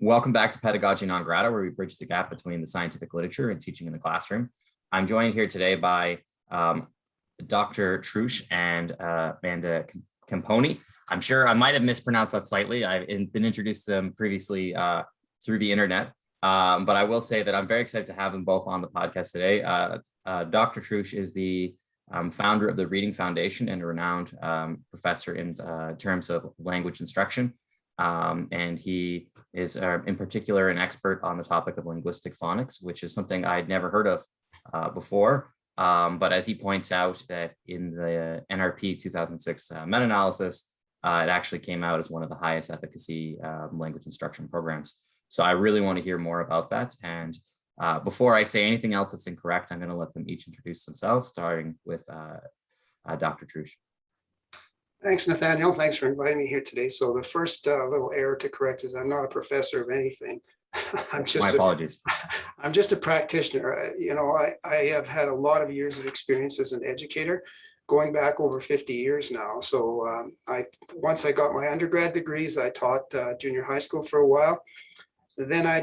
Welcome back to Pedagogy Non Grata, where we bridge the gap between the scientific literature and teaching in the classroom. I'm joined here today by Dr. Truch and Amanda Camponi. I'm sure I might have mispronounced that slightly. I've been introduced to them previously through the internet, but I will say that I'm very excited to have them both on the podcast today. Dr. Truch is the founder of the Reading Foundation and a renowned professor in terms of language instruction. And he is in particular an expert on the topic of linguistic phonics, which is something I'd never heard of before. But as he points out that in the NRP 2006 meta-analysis, it actually came out as one of the highest efficacy language instruction programs. So I really want to hear more about that. And before I say anything else that's incorrect, I'm going to let them each introduce themselves, starting with Dr. Truch. Thanks, Nathaniel. Thanks for inviting me here today. So the first little error to correct is I'm not a professor of anything. My apologies. I'm just a practitioner. I have had a lot of years of experience as an educator, going back over 50 years now. So once I got my undergrad degrees, I taught junior high school for a while. Then I I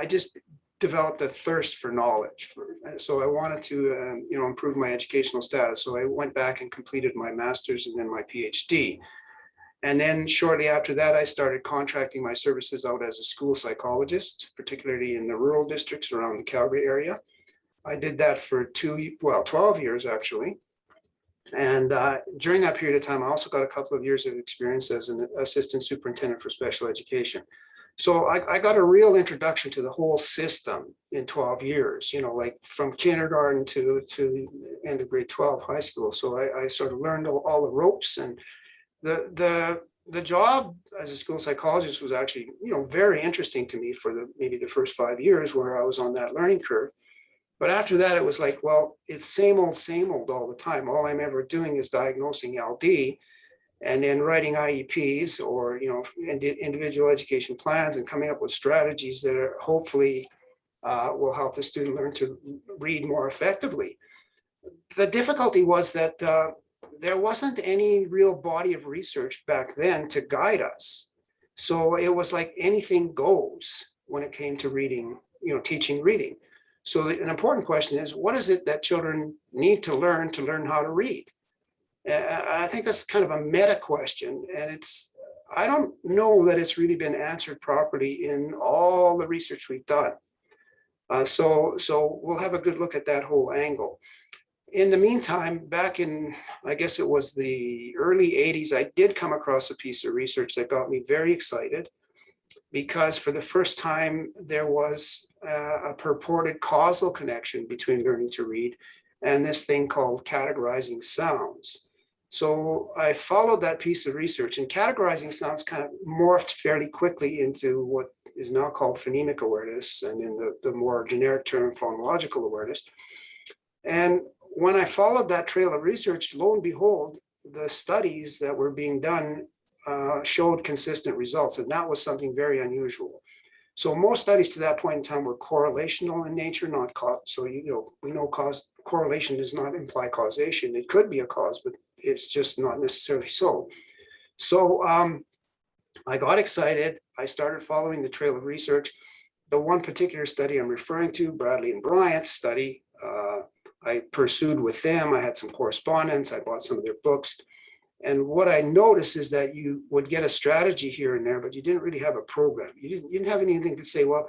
just developed a thirst for knowledge. So I wanted to, improve my educational status. So I went back and completed my master's and then my PhD. And then shortly after that, I started contracting my services out as a school psychologist, particularly in the rural districts around the Calgary area. I did that for 12 years actually. And during that period of time, I also got a couple of years of experience as an assistant superintendent for special education. So I got a real introduction to the whole system in 12 years, like from kindergarten to the end of grade 12 high school. So I sort of learned all the ropes, and the job as a school psychologist was actually, very interesting to me for maybe the first 5 years where I was on that learning curve. But after that, it was like, well, it's same old all the time. All I'm ever doing is diagnosing LD and then writing IEPs or, individual education plans and coming up with strategies that are hopefully will help the student learn to read more effectively. The difficulty was that there wasn't any real body of research back then to guide us. So it was like anything goes when it came to reading, teaching reading. So an important question is, what is it that children need to learn how to read? I think that's kind of a meta question, and I don't know that it's really been answered properly in all the research we've done. So we'll have a good look at that whole angle. In the meantime, back in, I guess it was the early 80s, I did come across a piece of research that got me very excited, because for the first time, there was a purported causal connection between learning to read and this thing called categorizing sounds. So I followed that piece of research, and categorizing sounds kind of morphed fairly quickly into what is now called phonemic awareness, and in the more generic term, phonological awareness. And when I followed that trail of research, lo and behold, the studies that were being done showed consistent results, and that was something very unusual. So most studies to that point in time were correlational in nature, not cause. So we know correlation does not imply causation. It could be a cause, but it's just not necessarily so. So I got excited. I started following the trail of research. The one particular study I'm referring to, Bradley and Bryant's study, I pursued with them. I had some correspondence. I bought some of their books. And what I noticed is that you would get a strategy here and there, but you didn't really have a program. You didn't have anything to say, well,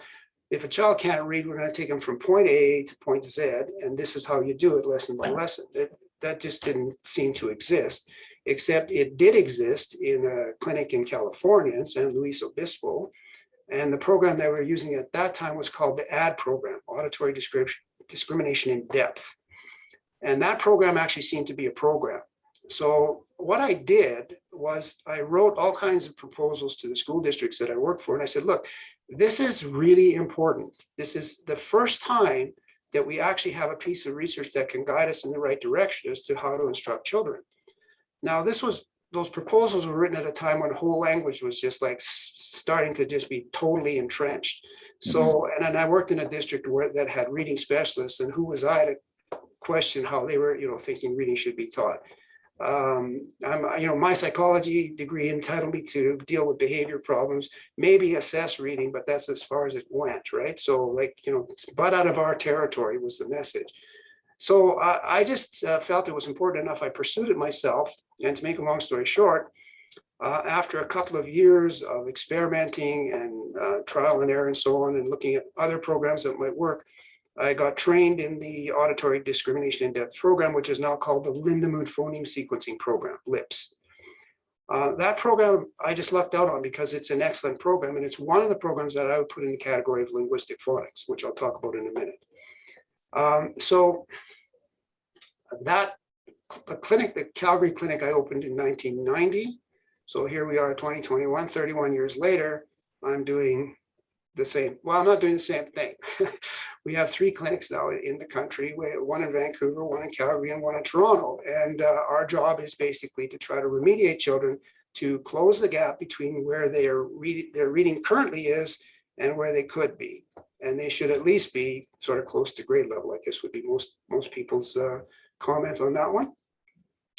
if a child can't read, we're going to take them from point A to point Z, and this is how you do it lesson by lesson. That just didn't seem to exist, except it did exist in a clinic in California, in San Luis Obispo. And the program that we were using at that time was called the ADD program, Auditory Discrimination in Depth. And that program actually seemed to be a program. So what I did was I wrote all kinds of proposals to the school districts that I worked for. And I said, look, this is really important. This is the first time that we actually have a piece of research that can guide us in the right direction as to how to instruct children. Now, those proposals were written at a time when whole language was just like starting to just be totally entrenched. So, and then I worked in a district that had reading specialists, and who was I to question how they were, thinking reading should be taught. My psychology degree entitled me to deal with behavior problems, maybe assess reading, but that's as far as it went, right? So like, it's butt out of our territory was the message. So I just felt it was important enough. I pursued it myself. And to make a long story short, after a couple of years of experimenting and trial and error and so on, and looking at other programs that might work, I got trained in the Auditory Discrimination In-Depth program, which is now called the Lindemood Phoneme Sequencing Program, LIPS. That program I just lucked out on because it's an excellent program, and it's one of the programs that I would put in the category of linguistic phonics, which I'll talk about in a minute. So that the clinic, the Calgary clinic, I opened in 1990. So here we are, 2021, 31 years later, I'm doing the same. Well, I'm not doing the same thing. We have 3 clinics now in the country, one in Vancouver, one in Calgary, and one in Toronto. And our job is basically to try to remediate children to close the gap between where their reading currently is and where they could be. And they should at least be sort of close to grade level, I guess would be most people's comment on that one.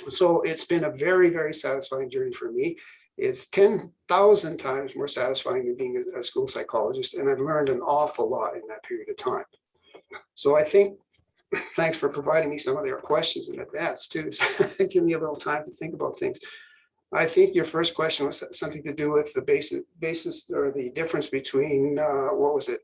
So it's been a very, very satisfying journey for me. It's 10,000 times more satisfying than being a school psychologist. And I've learned an awful lot in that period of time. So I think, thanks for providing me some of their questions in advance too. So give me a little time to think about things. I think your first question was something to do with the basis or the difference between, what was it?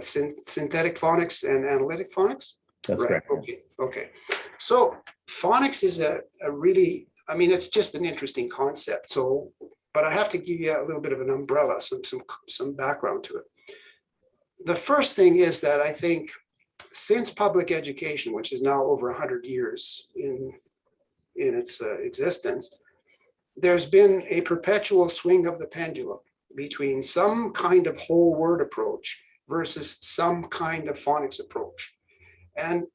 Synthetic phonics and analytic phonics? That's right. correct. Okay. So phonics is a really, it's just an interesting concept. So, but I have to give you a little bit of an umbrella, some background to it. The first thing is that I think since public education, which is now over 100 years in its existence, there's been a perpetual swing of the pendulum between some kind of whole word approach versus some kind of phonics approach. And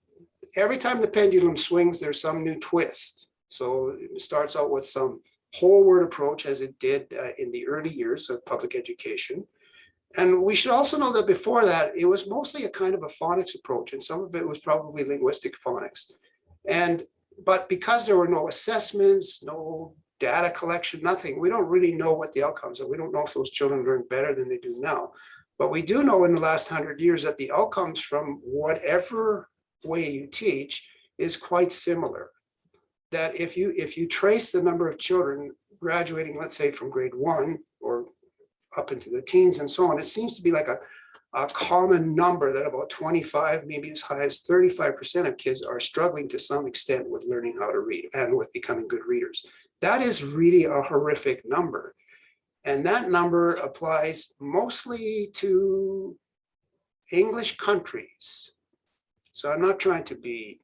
every time the pendulum swings, there's some new twist. So it starts out with some whole word approach, as it did in the early years of public education. And we should also know that before that, it was mostly a kind of a phonics approach, and some of it was probably linguistic phonics. But because there were no assessments, no data collection, nothing, we don't really know what the outcomes are. We don't know if those children learn better than they do now. But we do know in the last 100 years that the outcomes from whatever way you teach is quite similar. That if you trace the number of children graduating, let's say from grade 1 or up into the teens and so on, it seems to be like a common number that about 25, maybe as high as 35% of kids are struggling to some extent with learning how to read and with becoming good readers. That is really a horrific number. And that number applies mostly to English countries. So I'm not trying to be,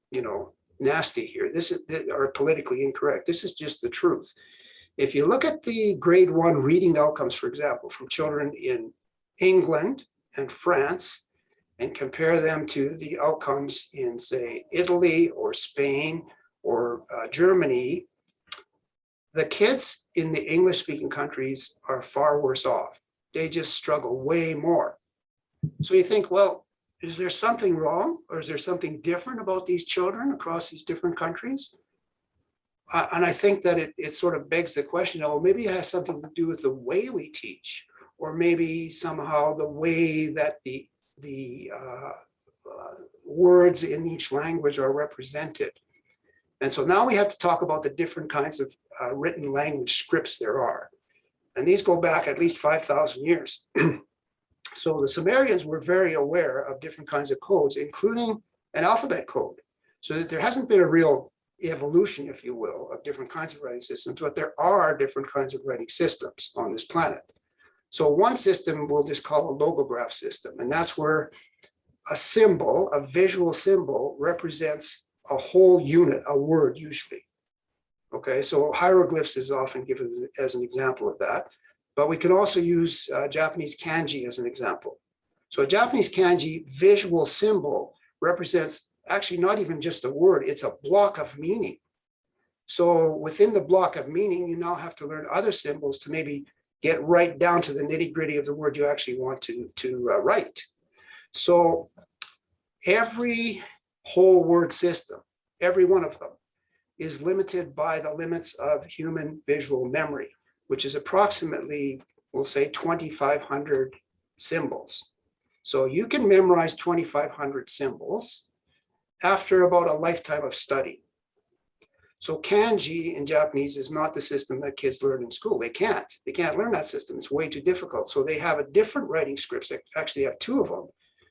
nasty here. This is or politically incorrect. This is just the truth. If you look at the grade 1 reading outcomes, for example, from children in England and France, and compare them to the outcomes in, say, Italy or Spain or Germany, the kids in the English-speaking countries are far worse off. They just struggle way more. So you think, well, is there something wrong, or is there something different about these children across these different countries? And I think that it sort of begs the question, oh, maybe it has something to do with the way we teach, or maybe somehow the way that the words in each language are represented. And so now we have to talk about the different kinds of written language scripts there are. And these go back at least 5,000 years. So the Sumerians were very aware of different kinds of codes, including an alphabet code. So that there hasn't been a real evolution, if you will, of different kinds of writing systems, but there are different kinds of writing systems on this planet. So one system we'll just call a logograph system, and that's where a symbol, a visual symbol, represents a whole unit, a word usually. Okay, so hieroglyphs is often given as an example of that, but we can also use Japanese kanji as an example. So a Japanese kanji visual symbol represents actually not even just a word, it's a block of meaning. So within the block of meaning, you now have to learn other symbols to maybe get right down to the nitty-gritty of the word you actually want to write. So every whole word system, every one of them, is limited by the limits of human visual memory, which is approximately, we'll say, 2,500 symbols. So you can memorize 2,500 symbols after about a lifetime of study. So kanji in Japanese is not the system that kids learn in school. They can't learn that system. It's way too difficult. So they have a different writing scripts. They actually have two of them.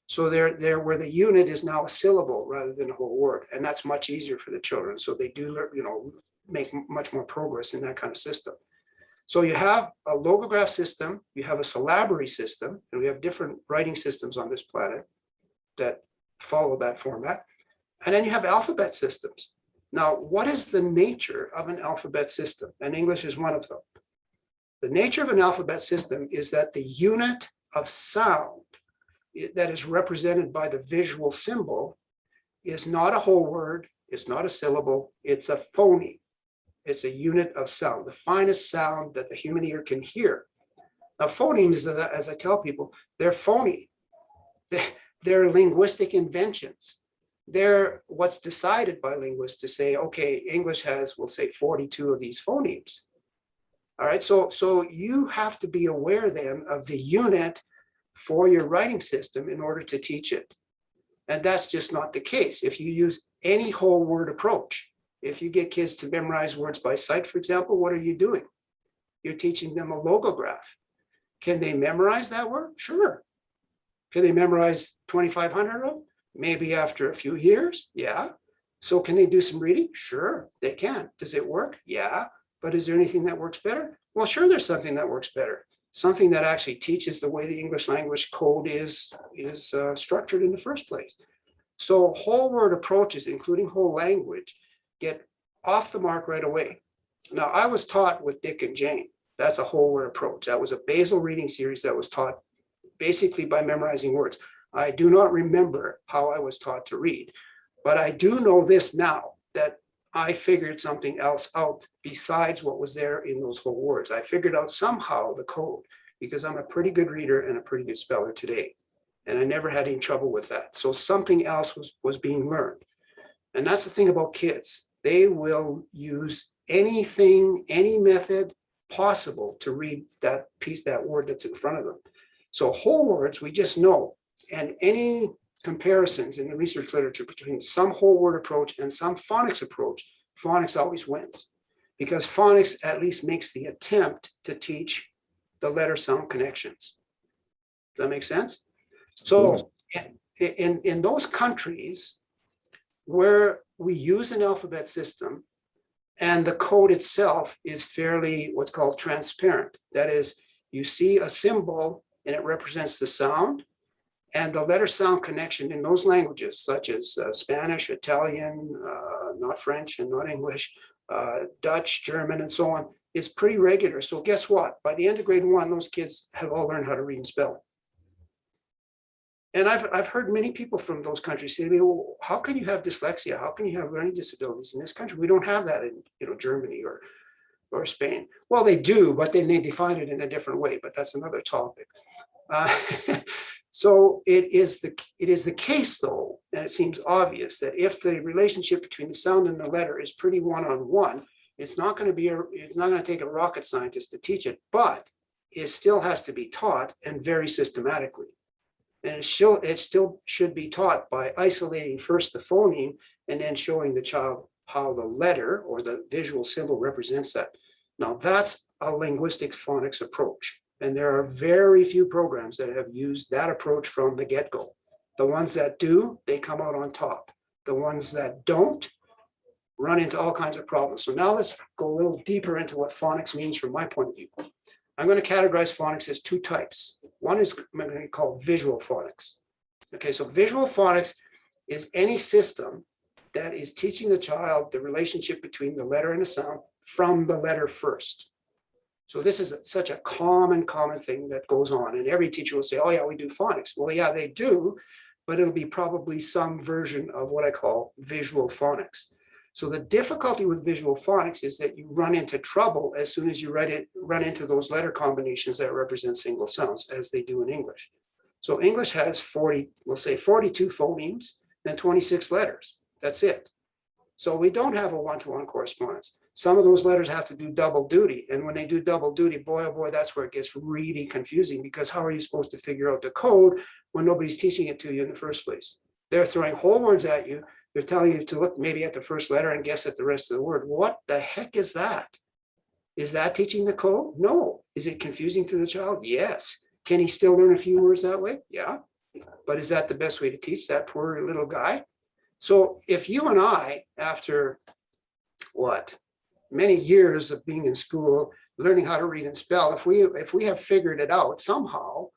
So they're where the unit is now a syllable rather than a whole word. And that's much easier for the children. So they do, make much more progress in that kind of system. So you have a logograph system, you have a syllabary system, and we have different writing systems on this planet that follow that format. And then you have alphabet systems. Now, what is the nature of an alphabet system? And English is one of them. The nature of an alphabet system is that the unit of sound that is represented by the visual symbol is not a whole word, it's not a syllable, it's a phoneme. It's a unit of sound, the finest sound that the human ear can hear. Now, phonemes, as I tell people, they're phony. They're linguistic inventions. They're what's decided by linguists to say, okay, English has, we'll say, 42 of these phonemes. All right, so you have to be aware then of the unit for your writing system in order to teach it. And that's just not the case. If you use any whole word approach, if you get kids to memorize words by sight, for example, what are you doing? You're teaching them a logograph. Can they memorize that word? Sure. Can they memorize 2,500 of them? Maybe after a few years, yeah. So can they do some reading? Sure, they can. Does it work? Yeah. But is there anything that works better? Well, sure, there's something that works better. Something that actually teaches the way the English language code is structured in the first place. So whole word approaches, including whole language, get off the mark right away. Now, I was taught with Dick and Jane. That's a whole word approach. That was a basal reading series that was taught basically by memorizing words. I do not remember how I was taught to read, but I do know this now, that I figured something else out besides what was there in those whole words. I figured out somehow the code because I'm a pretty good reader and a pretty good speller today. And I never had any trouble with that. So something else was being learned. And that's the thing about kids. They will use anything, any method possible to read that piece, that word that's in front of them. So whole words, we just know. And any comparisons in the research literature between some whole word approach and some phonics approach, phonics always wins. Because phonics at least makes the attempt to teach the letter sound connections. Does that make sense? So in those countries where we use an alphabet system and the code itself is fairly what's called transparent. That is, you see a symbol and it represents the sound, and the letter sound connection in those languages, such as Spanish, Italian, not French and not English, Dutch, German, and so on, is pretty regular. So guess what? By the end of grade 1, those kids have all learned how to read and spell. And I've heard many people from those countries say to me, well, how can you have dyslexia? How can you have learning disabilities in this country? We don't have that in Germany or Spain. Well, they do, but then they define it in a different way. But that's another topic. So it is the case, though, and it seems obvious that if the relationship between the sound and the letter is pretty one-on-one, it's not going to take a rocket scientist to teach it, but it still has to be taught, and very systematically. And it still should be taught by isolating first the phoneme and then showing the child how the letter or the visual symbol represents that. Now, that's a linguistic phonics approach. And there are very few programs that have used that approach from the get-go. The ones that do, they come out on top. The ones that don't run into all kinds of problems. So now let's go a little deeper into what phonics means from my point of view. I'm going to categorize phonics as two types. One is I'm going to call visual phonics. Okay, so visual phonics is any system that is teaching the child the relationship between the letter and the sound from the letter first. So this is such a common thing that goes on. And every teacher will say, oh yeah, we do phonics. Well, yeah, they do, but it'll be probably some version of what I call visual phonics. So the difficulty with visual phonics is that you run into trouble as soon as you run into those letter combinations that represent single sounds, as they do in English. So English has 42 phonemes and 26 letters. That's it. So we don't have a one-to-one correspondence. Some of those letters have to do double duty. And when they do double duty, boy, oh boy, that's where it gets really confusing, because how are you supposed to figure out the code when nobody's teaching it to you in the first place? They're throwing whole words at you. They're telling you to look maybe at the first letter and guess at the rest of the word. What the heck is that? Is that teaching the code? No. Is it confusing to the child? Yes. Can he still learn a few words that way? Yeah. But is that the best way to teach that poor little guy? So if you and I, after many years of being in school, learning how to read and spell, if we have figured it out somehow,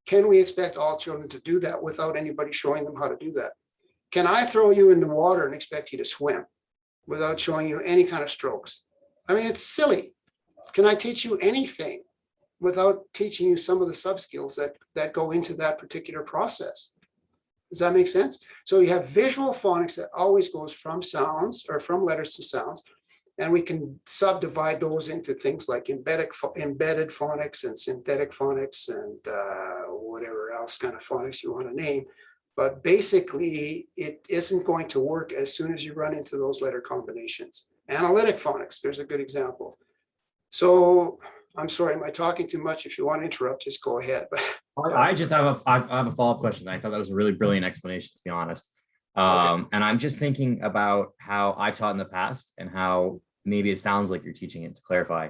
can we expect all children to do that without anybody showing them how to do that? Can I throw you in the water and expect you to swim without showing you any kind of strokes? I mean, it's silly. Can I teach you anything without teaching you some of the sub skills that go into that particular process? Does that make sense? So you have visual phonics that always goes from sounds or from letters to sounds. And we can subdivide those into things like embedded phonics and synthetic phonics and whatever else kind of phonics you want to name. But basically, it isn't going to work as soon as you run into those letter combinations. Analytic phonics, there's a good example. So I'm sorry, am I talking too much? If you want to interrupt, just go ahead. I just have a follow-up question. I thought that was a really brilliant explanation, to be honest. Okay. And I'm just thinking about how I've taught in the past and how maybe it sounds like you're teaching it to clarify.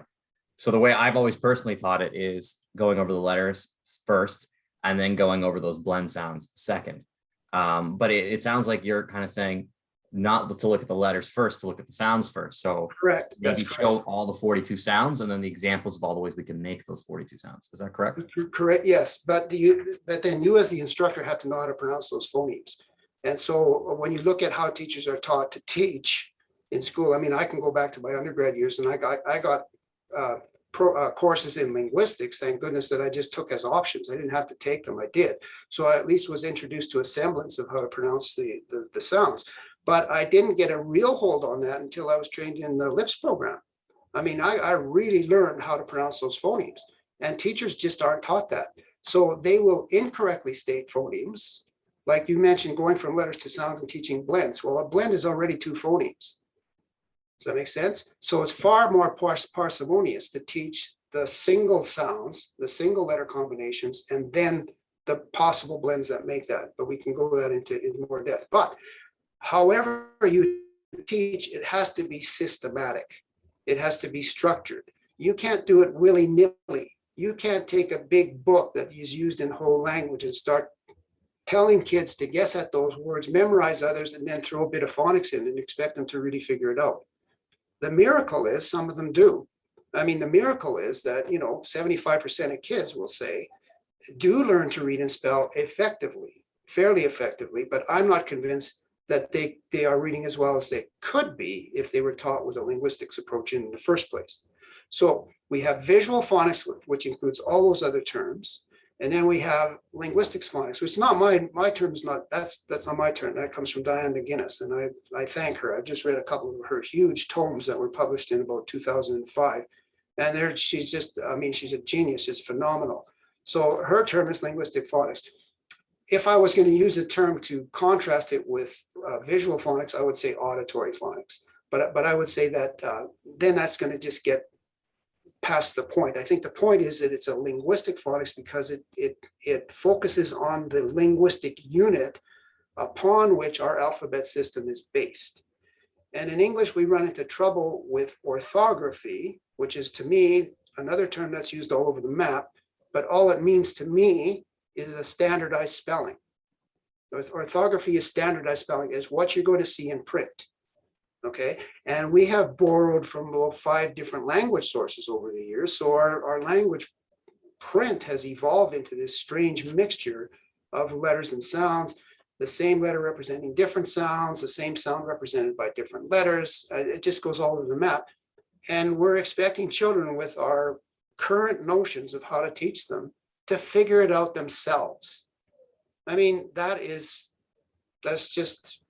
So the way I've always personally taught it is going over the letters first and then going over those blend sounds second. But it sounds like you're kind of saying not to look at the letters first, to look at the sounds first. So Correct. maybe show all the 42 sounds and then the examples of all the ways we can make those 42 sounds. Is that correct? Correct. Yes. But then you as the instructor have to know how to pronounce those phonemes. And so when you look at how teachers are taught to teach in school, I mean, I can go back to my undergrad years, and I got courses in linguistics. Thank goodness that I just took as options. I didn't have to take them. I did. So I at least was introduced to a semblance of how to pronounce the sounds. But I didn't get a real hold on that until I was trained in the LIPS program. I mean, I really learned how to pronounce those phonemes, and teachers just aren't taught that. So they will incorrectly state phonemes. Like you mentioned, going from letters to sounds and teaching blends. Well, a blend is already two phonemes. Does that make sense? So it's far more parsimonious to teach the single sounds, the single letter combinations, and then the possible blends that make that. But we can go that into more depth. But however you teach, it has to be systematic. It has to be structured. You can't do it willy-nilly. You can't take a big book that is used in whole language and start telling kids to guess at those words, memorize others, and then throw a bit of phonics in and expect them to really figure it out. The miracle is some of them do. I mean, the miracle is that, 75% of kids will say, do learn to read and spell effectively, fairly effectively, but I'm not convinced that they are reading as well as they could be if they were taught with a linguistics approach in the first place. So we have visual phonics, which includes all those other terms. And then we have linguistics phonics, which is not my term, is not, that's not my term. That comes from Diane McGuinness, and I thank her. I've just read a couple of her huge tomes that were published in about 2005. And she's just, I mean, she's a genius, she's phenomenal. So her term is linguistic phonics. If I was going to use a term to contrast it with visual phonics, I would say auditory phonics. But I would say that then that's going to just get past the point. I think the point is that it's a linguistic phonics because it focuses on the linguistic unit upon which our alphabet system is based. And in English, we run into trouble with orthography, which is, to me, another term that's used all over the map, but all it means to me is a standardized spelling. Orthography is standardized spelling, is what you're going to see in print. Okay, and we have borrowed from about 5 different language sources over the years. So our language print has evolved into this strange mixture of letters and sounds, the same letter representing different sounds, the same sound represented by different letters. It just goes all over the map. And we're expecting children with our current notions of how to teach them to figure it out themselves. I mean, that's just,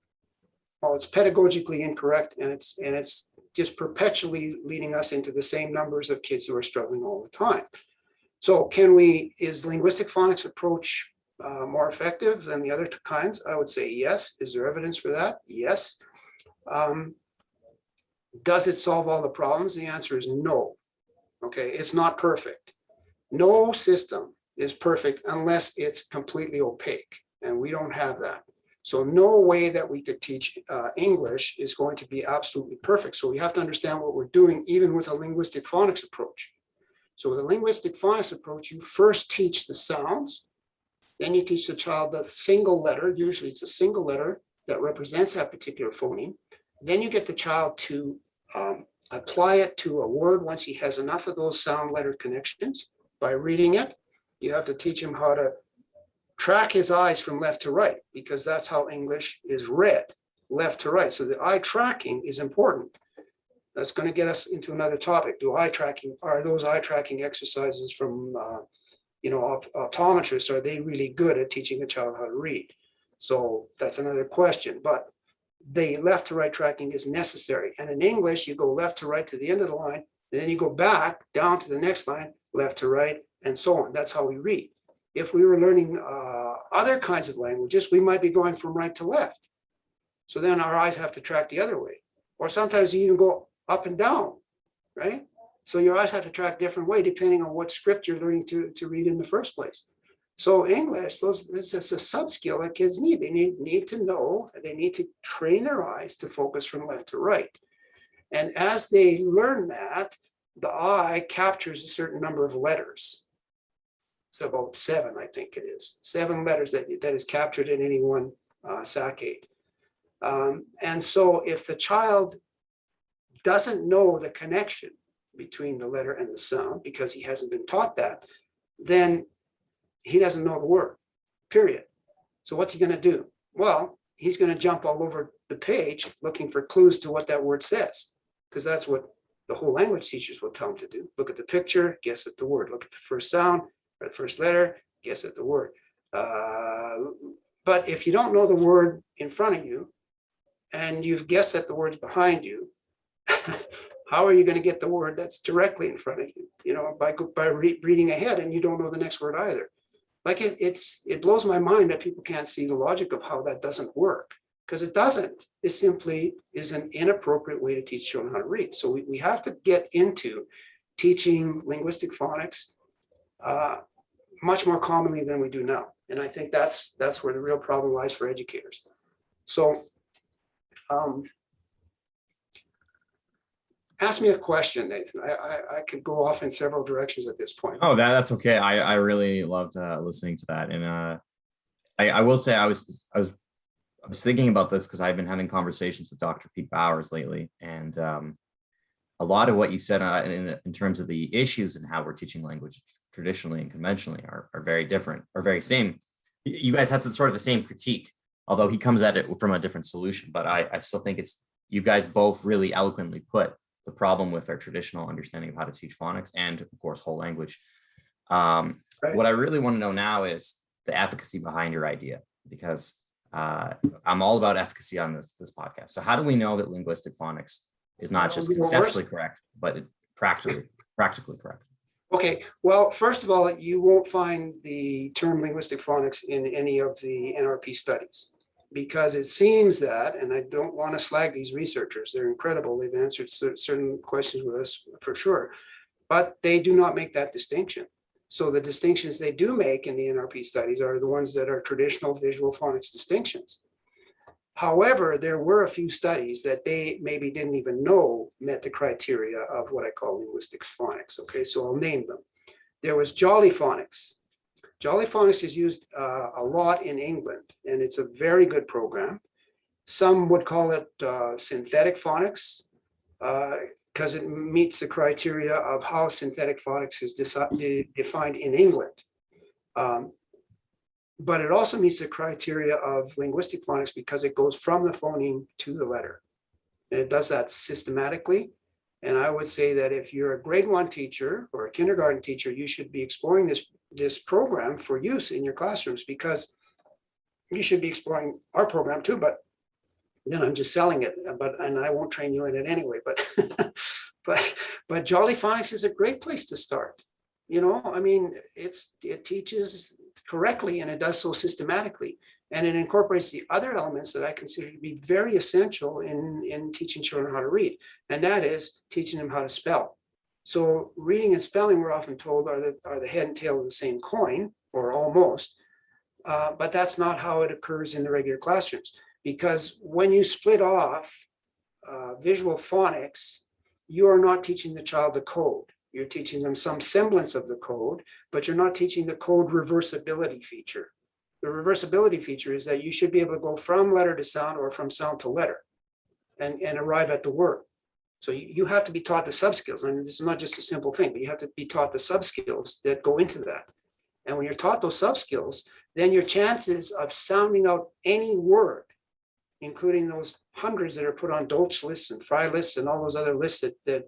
well, it's pedagogically incorrect, and it's just perpetually leading us into the same numbers of kids who are struggling all the time. So is linguistic phonics approach more effective than the other kinds? I would say yes. Is there evidence for that? Yes. Does it solve all the problems? The answer is no. Okay, it's not perfect. No system is perfect unless it's completely opaque, and we don't have that. So no way that we could teach English is going to be absolutely perfect. So we have to understand what we're doing, even with a linguistic phonics approach. So with a linguistic phonics approach, you first teach the sounds, then you teach the child the single letter. Usually it's a single letter that represents that particular phoneme. Then you get the child to apply it to a word once he has enough of those sound letter connections by reading it. You have to teach him how to track his eyes from left to right, because that's how English is read, left to right. So the eye tracking is important. That's going to get us into another topic. Are those eye tracking exercises from optometrists, are they really good at teaching a child how to read? So that's another question. But the left to right tracking is necessary. And in English, you go left to right to the end of the line, and then you go back down to the next line, left to right, and so on. That's how we read. If we were learning other kinds of languages, we might be going from right to left. So then our eyes have to track the other way. Or sometimes you even go up and down, right? So your eyes have to track different way depending on what script you're learning to read in the first place. So English, this is a sub-skill that kids need. They need to know, they need to train their eyes to focus from left to right. And as they learn that, the eye captures a certain number of letters. So about 7, I think it is. 7 letters that is captured in any one saccade. And so if the child doesn't know the connection between the letter and the sound, because he hasn't been taught that, then he doesn't know the word, period. So what's he going to do? Well, he's going to jump all over the page looking for clues to what that word says, because that's what the whole language teachers will tell him to do. Look at the picture, guess at the word. Look at the first sound or the first letter, guess at the word. But if you don't know the word in front of you and you've guessed at the words behind you, how are you going to get the word that's directly in front of you? You know, by reading ahead, and you don't know the next word either. Like it blows my mind that people can't see the logic of how that doesn't work, because it doesn't. It simply is an inappropriate way to teach children how to read. So we have to get into teaching linguistic phonics much more commonly than we do now. And I think that's where the real problem lies for educators. So ask me a question, Nathan. I could go off in several directions at this point. Oh, that's okay. I really loved listening to that. And I will say I was thinking about this because I've been having conversations with Dr. Pete Bowers lately. And a lot of what you said in terms of the issues and how we're teaching language traditionally and conventionally are very different, or very same. You guys have sort of the same critique, although he comes at it from a different solution. But I still think you guys both really eloquently put the problem with our traditional understanding of how to teach phonics and, of course, whole language. Right. What I really want to know now is the efficacy behind your idea, because I'm all about efficacy on this podcast. So how do we know that linguistic phonics is not just conceptually correct, but practically correct? Okay, well, first of all, you won't find the term linguistic phonics in any of the NRP studies, because it seems that, and I don't want to slag these researchers, they're incredible, they've answered certain questions with us for sure, but they do not make that distinction. So the distinctions they do make in the NRP studies are the ones that are traditional visual phonics distinctions. However, there were a few studies that they maybe didn't even know met the criteria of what I call linguistic phonics. Okay, so I'll name them. There was Jolly Phonics. Jolly Phonics is used a lot in England, and it's a very good program. Some would call it synthetic phonics because it meets the criteria of how synthetic phonics is defined in England. But it also meets the criteria of linguistic phonics because it goes from the phoneme to the letter. And it does that systematically. And I would say that if you're a grade 1 teacher or a kindergarten teacher, you should be exploring this program for use in your classrooms, because you should be exploring our program too, but then I'm just selling it, and I won't train you in it anyway, but Jolly Phonics is a great place to start. You know, I mean, it teaches correctly, and it does so systematically. And it incorporates the other elements that I consider to be very essential in teaching children how to read. And that is teaching them how to spell. So reading and spelling, we're often told, are the head and tail of the same coin, or almost. But that's not how it occurs in the regular classrooms. Because when you split off visual phonics, you are not teaching the child the code. You're teaching them some semblance of the code, but you're not teaching the code reversibility feature. The reversibility feature is that you should be able to go from letter to sound or from sound to letter and arrive at the word. So you have to be taught the sub-skills. I mean, this is not just a simple thing, but you have to be taught the sub-skills that go into that. And when you're taught those sub-skills, then your chances of sounding out any word, including those hundreds that are put on Dolch lists and Fry lists and all those other lists that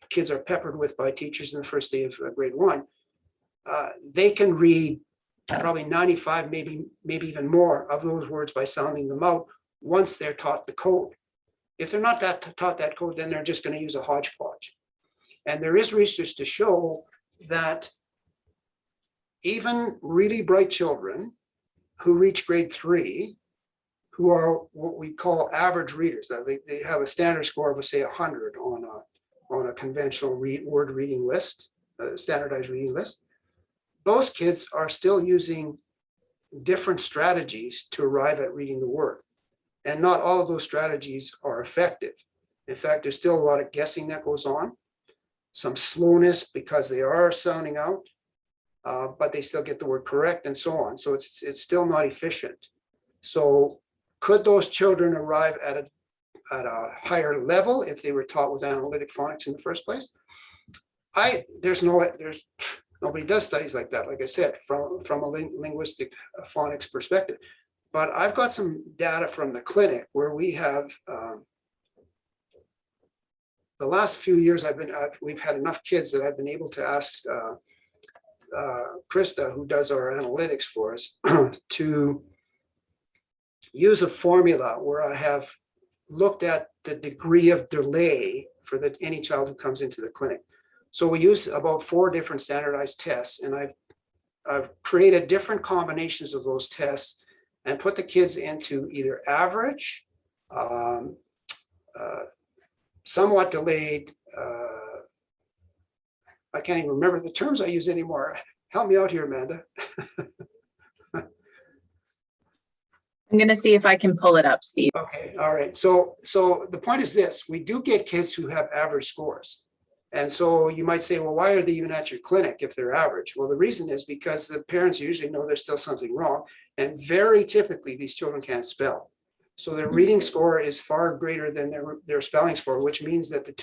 kids are peppered with by teachers in the first day of grade 1, they can read probably 95, maybe even more of those words by sounding them out once they're taught the code. If they're not taught that code, then they're just going to use a hodgepodge. And there is research to show that even really bright children who reach grade 3, who are what we call average readers, they have a standard score of, say, 100 on a conventional word reading list, a standardized reading list. Those kids are still using different strategies to arrive at reading the word. And not all of those strategies are effective. In fact, there's still a lot of guessing that goes on, some slowness because they are sounding out, but they still get the word correct and so on. So it's still not efficient. So could those children arrive at a higher level if they were taught with analytic phonics in the first place? Nobody does studies like that, like I said, from a linguistic phonics perspective. But I've got some data from the clinic where we have, the last few years we've had enough kids that I've been able to ask Krista, who does our analytics for us, to use a formula where I have looked at the degree of delay for any child who comes into the clinic. So we use about 4 different standardized tests, and I've created different combinations of those tests and put the kids into either average, somewhat delayed, I can't even remember the terms I use anymore. Help me out here, Amanda. I'm going to see if I can pull it up, Steve. Okay, all right. So the point is this: we do get kids who have average scores. And so you might say, well, why are they even at your clinic if they're average? Well, the reason is because the parents usually know there's still something wrong. And very typically, these children can't spell. So their reading score is far greater than their spelling score, which means that the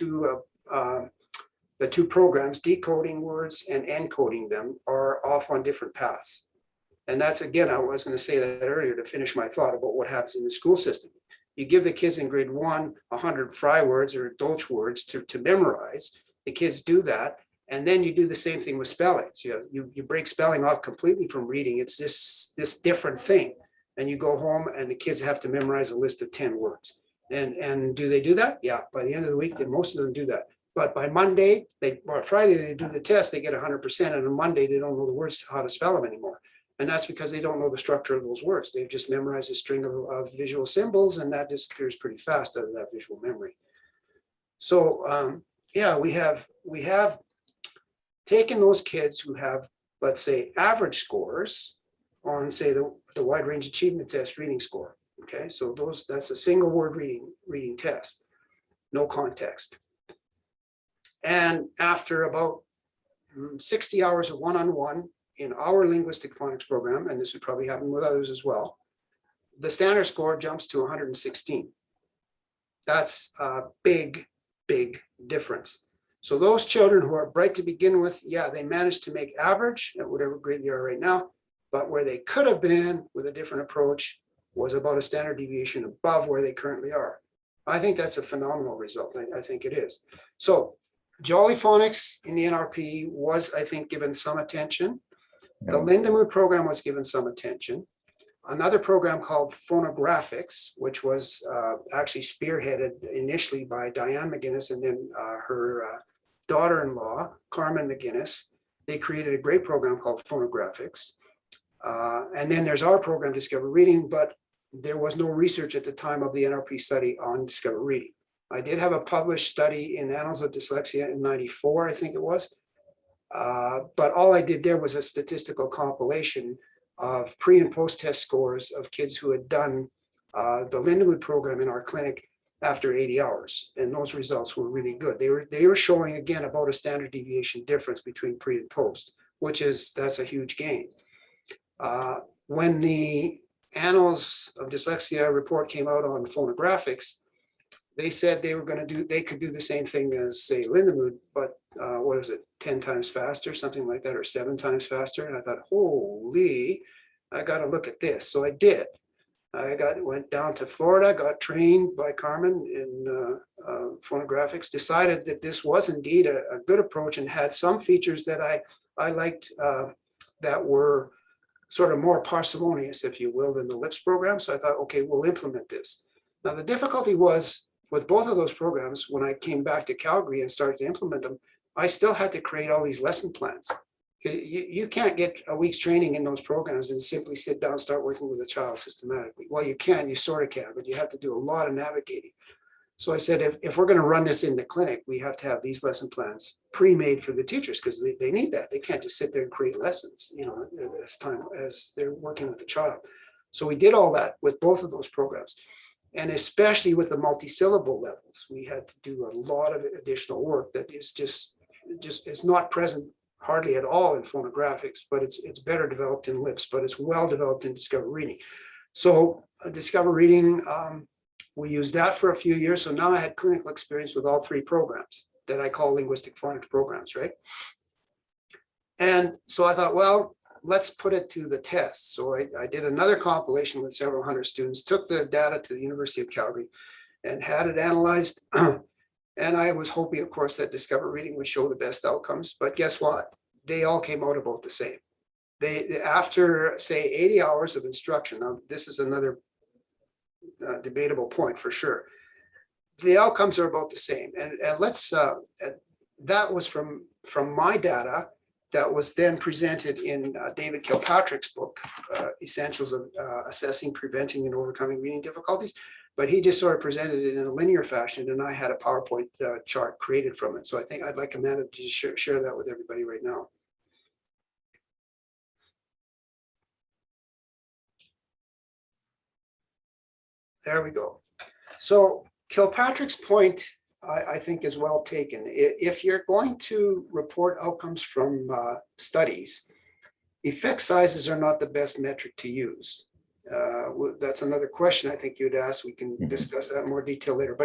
two programs, decoding words and encoding them, are off on different paths. And that's, again, I was going to say that earlier to finish my thought about what happens in the school system. You give the kids in grade 1 100 Fry words or Dolch words to memorize. The kids do that, and then you do the same thing with spelling. So you break spelling off completely from reading. It's this different thing, and you go home and the kids have to memorize a list of 10 words. And do they do that? Yeah. By the end of the week, most of them do that. But by Monday, or Friday, they do the test. They get 100%, and on Monday they don't know the words, how to spell them anymore. And that's because they don't know the structure of those words. They've just memorized a string of visual symbols, and that disappears pretty fast out of that visual memory. So yeah, we have taken those kids who have, let's say, average scores on, say, the wide range achievement test reading score. Okay, so that's a single word reading test, no context. And after about 60 hours of one-on-one in our linguistic phonics program, and this would probably happen with others as well, the standard score jumps to 116. That's a big difference. So those children who are bright to begin with, yeah, they managed to make average at whatever grade they are right now, but where they could have been with a different approach was about a standard deviation above where they currently are. I think that's a phenomenal result. I think it is. So Jolly Phonics in the NRP was, I think, given some attention. The Lindemood program was given some attention. Another program called Phonographics, which was actually spearheaded initially by Diane McGuinness and then her daughter-in-law, Carmen McGuinness. They created a great program called Phonographics. And then there's our program, Discover Reading, but there was no research at the time of the NRP study on Discover Reading. I did have a published study in Annals of Dyslexia in '94, I think it was. But all I did there was a statistical compilation of pre and post test scores of kids who had done the Lindenwood program in our clinic after 80 hours. And those results were really good. They were showing, again, about a standard deviation difference between pre and post, that's a huge gain. When the Annals of Dyslexia report came out on phonographics, they said they could do the same thing as, say, Lindenwood, but what is it, 10 times faster, something like that, or 7 times faster. And I thought, holy, I got to look at this. So I did. Went down to Florida, got trained by Carmen in phonographics, decided that this was indeed a good approach and had some features that I liked that were sort of more parsimonious, if you will, than the LIPS program. So I thought, okay, we'll implement this. Now, the difficulty was with both of those programs, when I came back to Calgary and started to implement them, I still had to create all these lesson plans. You can't get a week's training in those programs and simply sit down and start working with a child systematically. Well, you sort of can, but you have to do a lot of navigating. So I said, if we're going to run this in the clinic, we have to have these lesson plans pre-made for the teachers, because they need that. They can't just sit there and create lessons, as they're working with the child. So we did all that with both of those programs. And especially with the multi-syllable levels, we had to do a lot of additional work that is just is not present hardly at all in phonographics, but it's better developed in LIPS, but it's well developed in Discover Reading. So Discover Reading, we used that for a few years. So now I had clinical experience with all 3 programs that I call linguistic phonics programs, right? And so I thought, well, let's put it to the test. So I did another compilation with several hundred students, took the data to the University of Calgary and had it analyzed. And I was hoping, of course, that Discover Reading would show the best outcomes. But guess what? They all came out about the same. After, say, 80 hours of instruction, now this is another debatable point for sure. The outcomes are about the same. And that was from my data that was then presented in David Kilpatrick's book, Essentials of Assessing, Preventing, and Overcoming Reading Difficulties. But he just sort of presented it in a linear fashion, and I had a PowerPoint chart created from it. So I think I'd like Amanda to share that with everybody right now. There we go. So Kilpatrick's point, I think, is well taken. If you're going to report outcomes from studies, effect sizes are not the best metric to use. That's another question I think you'd ask. We can discuss that in more detail later.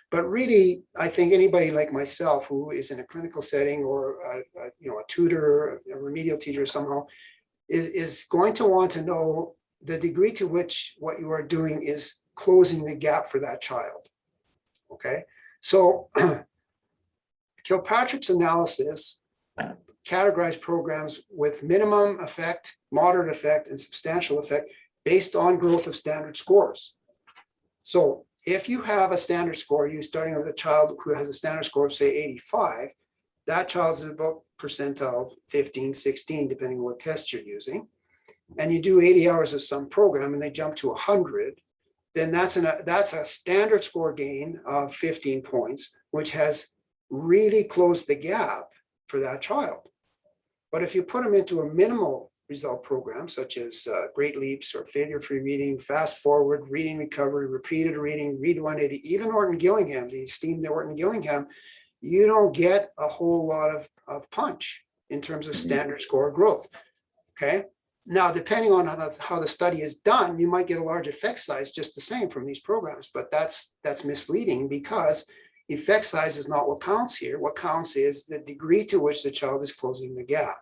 But really, I think anybody like myself who is in a clinical setting or a tutor, a remedial teacher somehow, is going to want to know the degree to which what you are doing is closing the gap for that child. Okay, so Kilpatrick's analysis categorized programs with minimum effect, moderate effect, and substantial effect based on growth of standard scores. So if you have a standard score, you starting with a child who has a standard score of say 85, that child's about percentile 15, 16, depending on what test you're using, and you do 80 hours of some program and they jump to 100, then that's a standard score gain of 15 points, which has really closed the gap for that child. But if you put them into a minimal result program, such as Great Leaps or Failure-Free Reading, Fast Forward, Reading Recovery, Repeated Reading, Read 180, even Orton Gillingham, the esteemed Orton Gillingham, you don't get a whole lot of punch in terms of standard score growth, okay? Now, depending on how the study is done, you might get a large effect size just the same from these programs, but that's misleading because effect size is not what counts here. What counts is the degree to which the child is closing the gap.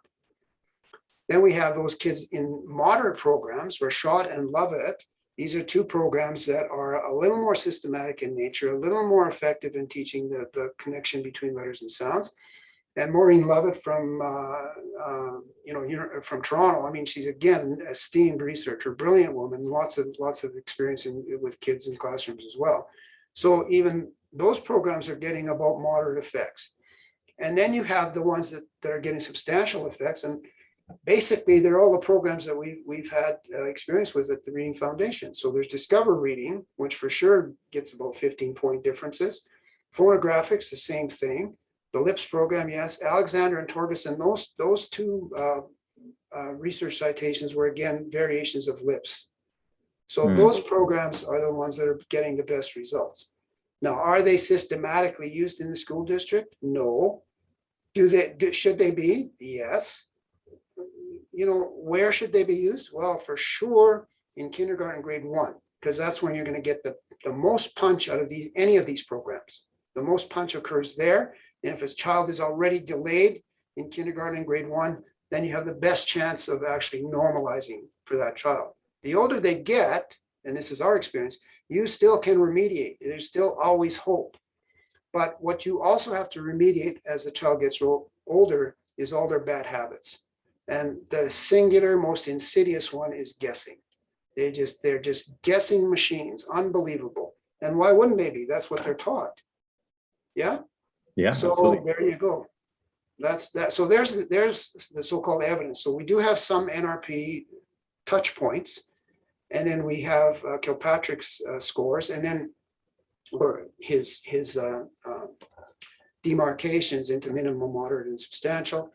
Then we have those kids in moderate programs, Rashad and Lovett. These are 2 programs that are a little more systematic in nature, a little more effective in teaching the connection between letters and sounds. And Maureen Lovett from from Toronto. I mean, she's again an esteemed researcher, brilliant woman, lots of experience with kids in classrooms as well. So even those programs are getting about moderate effects. And then you have the ones that are getting substantial effects. And basically, they're all the programs that we've had experience with at the Reading Foundation. So there's Discover Reading, which for sure gets about 15-point differences. Phonographics, the same thing. The LIPS program, yes. Alexander and Torgerson, those two research citations were, again, variations of LIPS. So those programs are the ones that are getting the best results. Now, are they systematically used in the school district? No. Should they be? Yes. You know, where should they be used? Well, for sure in kindergarten grade 1, because that's when you're going to get the most punch out of any of these programs. The most punch occurs there. And if a child is already delayed in kindergarten and grade 1, then you have the best chance of actually normalizing for that child. The older they get, and this is our experience, you still can remediate. There's still always hope. But what you also have to remediate as the child gets older is all their bad habits. And the singular, most insidious one is guessing. They're just guessing machines, unbelievable. And why wouldn't they be? That's what they're taught. Yeah. Yeah. So Absolutely. there you go. That's that. So there's the so-called evidence. So we do have some NRP touch points, and then we have Kilpatrick's scores, and then or his demarcations into minimum, moderate, and substantial.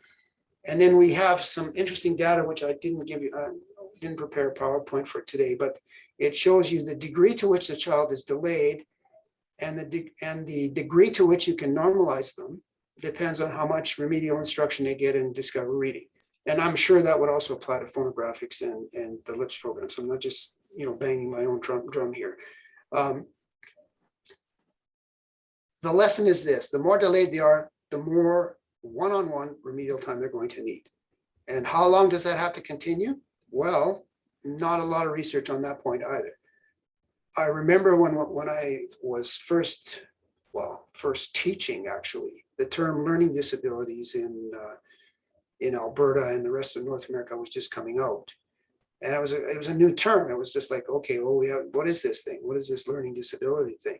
And then we have some interesting data, which I didn't give you, didn't prepare a PowerPoint for today, but it shows you the degree to which the child is delayed, and the degree to which you can normalize them depends on how much remedial instruction they get in Discover Reading. And I'm sure that would also apply to phonographics and the LIPS program. So I'm not just, banging my own drum here. The lesson is this: the more delayed they are, the more one-on-one remedial time they're going to need. And how long does that have to continue? Well, not a lot of research on that point either. I remember when I was first teaching, actually, the term learning disabilities in Alberta and the rest of North America was just coming out. And it was a new term. It was just like, okay, well, what is this thing? What is this learning disability thing?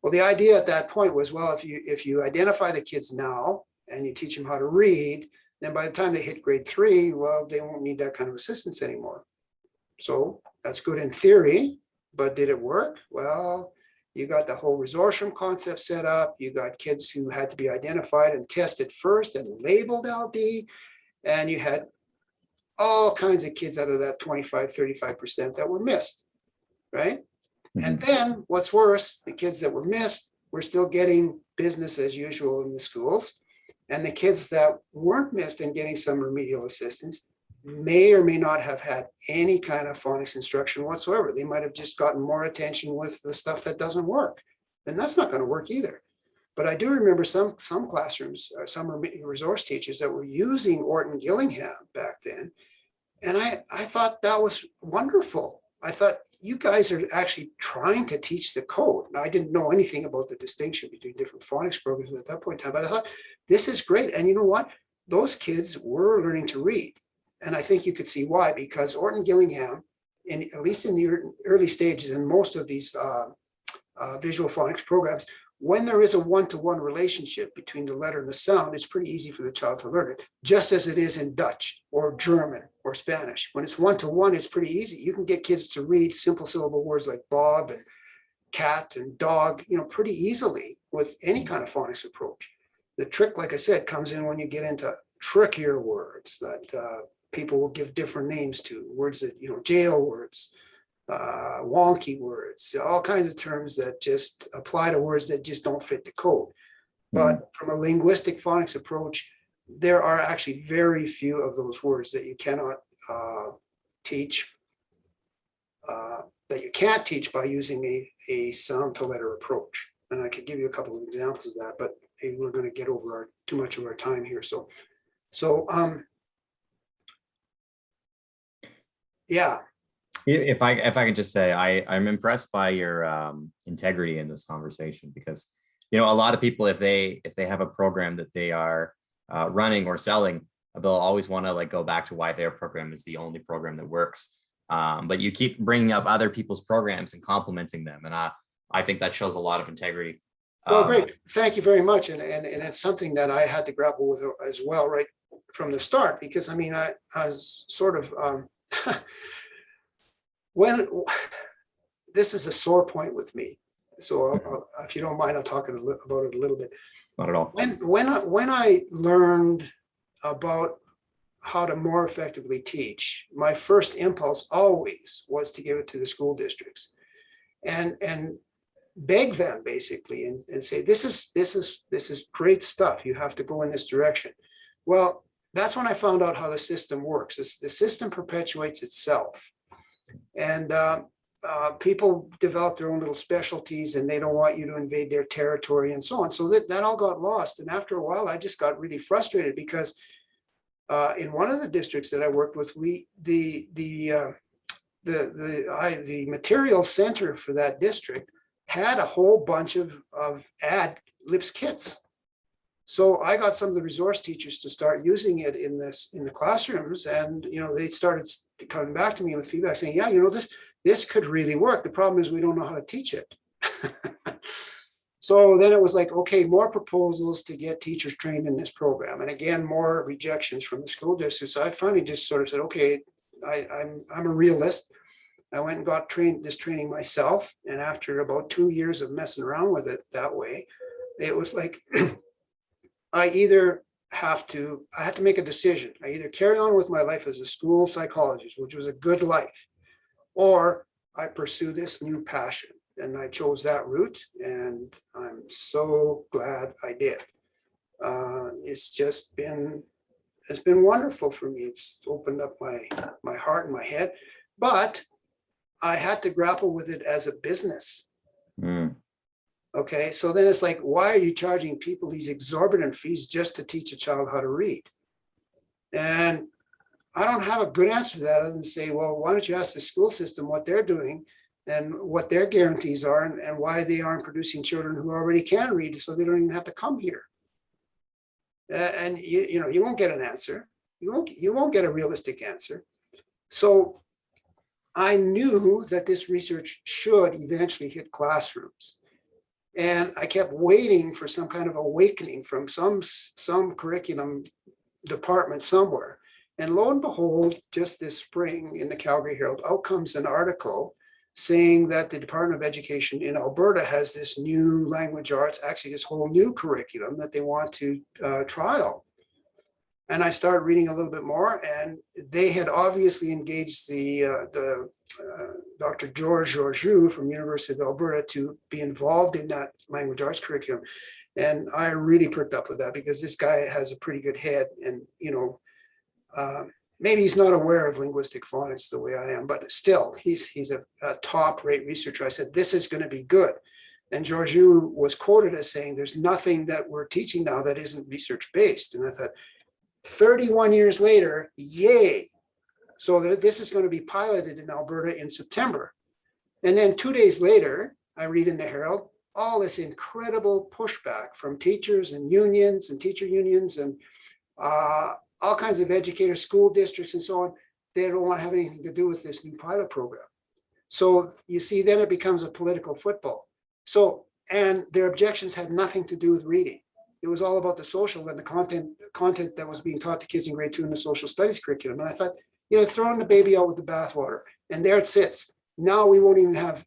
Well, the idea at that point was, well, if you identify the kids now and you teach them how to read, then by the time they hit grade 3, well, they won't need that kind of assistance anymore. So that's good in theory, but did it work? Well, you got the whole resource room concept set up. You got kids who had to be identified and tested first and labeled LD. And you had all kinds of kids out of that 25, 35% that were missed, right? And then what's worse, the kids that were missed were still getting business as usual in the schools. And the kids that weren't missed and getting some remedial assistance may or may not have had any kind of phonics instruction whatsoever. They might have just gotten more attention with the stuff that doesn't work. And that's not going to work either. But I do remember some classrooms, some resource teachers that were using Orton Gillingham back then. And I thought that was wonderful. I thought, you guys are actually trying to teach the code. Now, I didn't know anything about the distinction between different phonics programs at that point in time, but I thought, this is great. And you know what? Those kids were learning to read. And I think you could see why, because Orton Gillingham, at least in the early stages in most of these visual phonics programs, when there is a one-to-one relationship between the letter and the sound, it's pretty easy for the child to learn it, just as it is in Dutch or German or Spanish. When it's one-to-one, it's pretty easy. You can get kids to read simple syllable words like Bob and cat and dog, pretty easily with any kind of phonics approach. The trick, like I said, comes in when you get into trickier words that people will give different names to, words that, jail words, wonky words, all kinds of terms that just apply to words that just don't fit the code. But from a linguistic phonics approach, there are actually very few of those words that you cannot teach, that you can't teach by using a sound to letter approach. And I could give you a couple of examples of that, but maybe we're going to get over too much of our time here. So yeah. If I can just say, I'm impressed by your integrity in this conversation, because a lot of people, if they have a program that they are running or selling, they'll always want to go back to why their program is the only program that works. But you keep bringing up other people's programs and complimenting them, and I think that shows a lot of integrity. Well, great, thank you very much, and it's something that I had to grapple with as well, right from the start, because I mean, I was sort of, when this is a sore point with me. So if you don't mind, I'll talk about it a little bit. Not at all. When I learned about how to more effectively teach, my first impulse always was to give it to the school districts and beg them basically and say, this is great stuff. You have to go in this direction. Well, that's when I found out how the system works. The system perpetuates itself. And people develop their own little specialties and they don't want you to invade their territory and so on. So that all got lost. And after a while, I just got really frustrated because in one of the districts that I worked with, the material center for that district had a whole bunch of ad libs kits. So I got some of the resource teachers to start using it in the classrooms, and they started coming back to me with feedback saying, yeah, this could really work. The problem is we don't know how to teach it. So then it was like, okay, more proposals to get teachers trained in this program. And again, more rejections from the school district. So I finally just sort of said, okay, I'm a realist. I went and got this training myself. And after about 2 years of messing around with it that way, it was like, I had to make a decision. I either carry on with my life as a school psychologist, which was a good life, or I pursue this new passion. And I chose that route, and I'm so glad I did. It's been wonderful for me. It's opened up my heart and my head, but I had to grapple with it as a business. Okay, so then it's like, why are you charging people these exorbitant fees just to teach a child how to read? And I don't have a good answer to that other than say, well, why don't you ask the school system what they're doing and what their guarantees are and why they aren't producing children who already can read so they don't even have to come here. And you won't get an answer. You won't get a realistic answer. So I knew that this research should eventually hit classrooms. And I kept waiting for some kind of awakening from some curriculum department somewhere. And lo and behold, just this spring in the Calgary Herald, out comes an article saying that the Department of Education in Alberta has this new language arts, actually this whole new curriculum that they want to trial. And I started reading a little bit more, and they had obviously engaged the Dr. George Georgiou from University of Alberta to be involved in that language arts curriculum. And I really perked up with that because this guy has a pretty good head, and maybe he's not aware of linguistic phonics the way I am, but still, he's a top-rate researcher. I said, this is going to be good. And Georgiou was quoted as saying, there's nothing that we're teaching now that isn't research-based. And I thought, 31 years later, yay. So this is going to be piloted in Alberta in September. And then 2 days later, I read in the Herald, all this incredible pushback from teachers and unions and teacher unions and all kinds of educators, school districts and so on. They don't want to have anything to do with this new pilot program. So you see, then it becomes a political football. So, and their objections had nothing to do with reading. It was all about the social and the content that was being taught to kids in grade 2 in the social studies curriculum. And I thought, throwing the baby out with the bathwater, and there it sits. Now we won't even have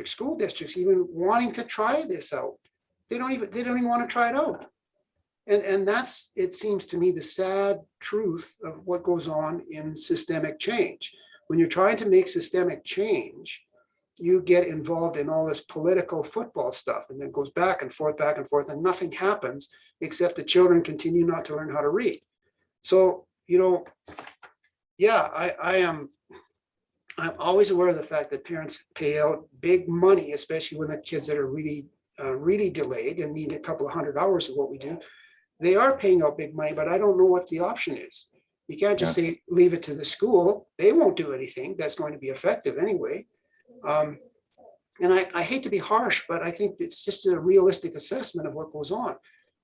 school districts even wanting to try this out. They don't even want to try it out. And that's, it seems to me, the sad truth of what goes on in systemic change. When you're trying to make systemic change, you get involved in all this political football stuff, and then it goes back and forth, and nothing happens except the children continue not to learn how to read. So, I'm always aware of the fact that parents pay out big money, especially when the kids that are really, really delayed and need a couple of 100 hours of what we do. They are paying out big money, but I don't know what the option is. You can't just say, leave it to the school. They won't do anything that's going to be effective anyway. And I hate to be harsh, but I think it's just a realistic assessment of what goes on.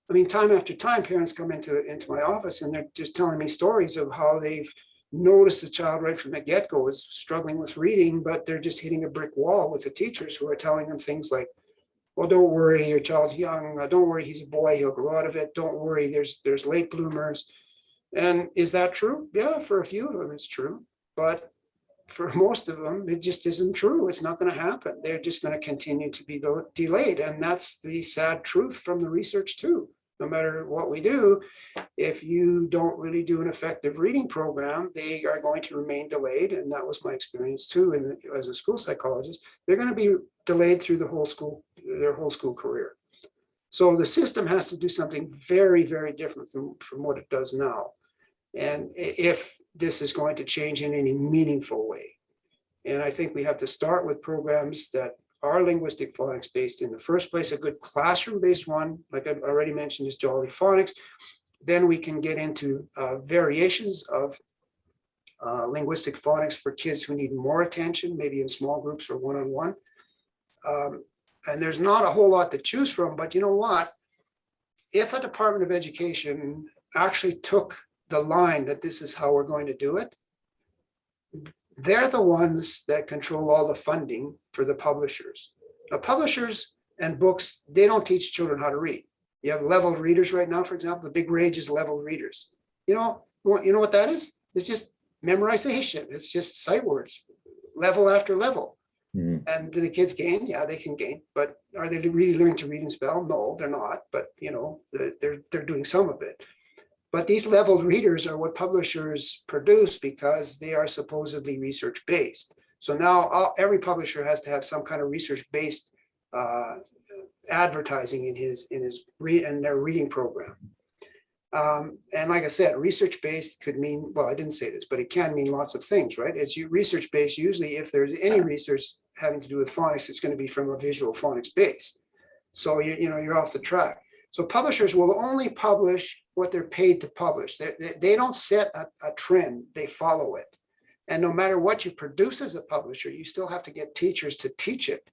I mean, time after time, parents come into my office and they're just telling me stories of how they've noticed the child right from the get-go is struggling with reading, but they're just hitting a brick wall with the teachers who are telling them things like, well, don't worry, your child's young. Don't worry, he's a boy, he'll grow out of it. Don't worry, there's late bloomers. And is that true? Yeah, for a few of them, it's true. But for most of them, it just isn't true. It's not going to happen. They're just going to continue to be delayed. And that's the sad truth from the research too. No matter what we do, if you don't really do an effective reading program, they are going to remain delayed. And that was my experience too as a school psychologist. They're going to be delayed through their whole school career. So the system has to do something very, very different from what it does now. And if this is going to change in any meaningful way. And I think we have to start with programs that are linguistic phonics based in the first place. A good classroom based one, like I already mentioned, is Jolly Phonics. Then we can get into variations of linguistic phonics for kids who need more attention, maybe in small groups or one-on-one. And there's not a whole lot to choose from, but you know what? If a Department of Education actually took the line that this is how we're going to do it, they're the ones that control all the funding for the publishers. Now, publishers and books, they don't teach children how to read. You have leveled readers right now, for example. The big rage is leveled readers. You know what that is? It's just memorization. It's just sight words, level after level. Mm-hmm. And do the kids gain? Yeah, they can gain. But are they really learning to read and spell? No, they're not. But they're doing some of it. But these leveled readers are what publishers produce because they are supposedly research-based. So now every publisher has to have some kind of research-based advertising in their reading program. And like I said, research-based could mean, well, I didn't say this, but it can mean lots of things, right? It's research-based. Usually, if there's any research having to do with phonics, it's going to be from a visual phonics base. So you're off the track. So publishers will only publish what they're paid to publish. They don't set a trend, they follow it. And no matter what you produce as a publisher, you still have to get teachers to teach it.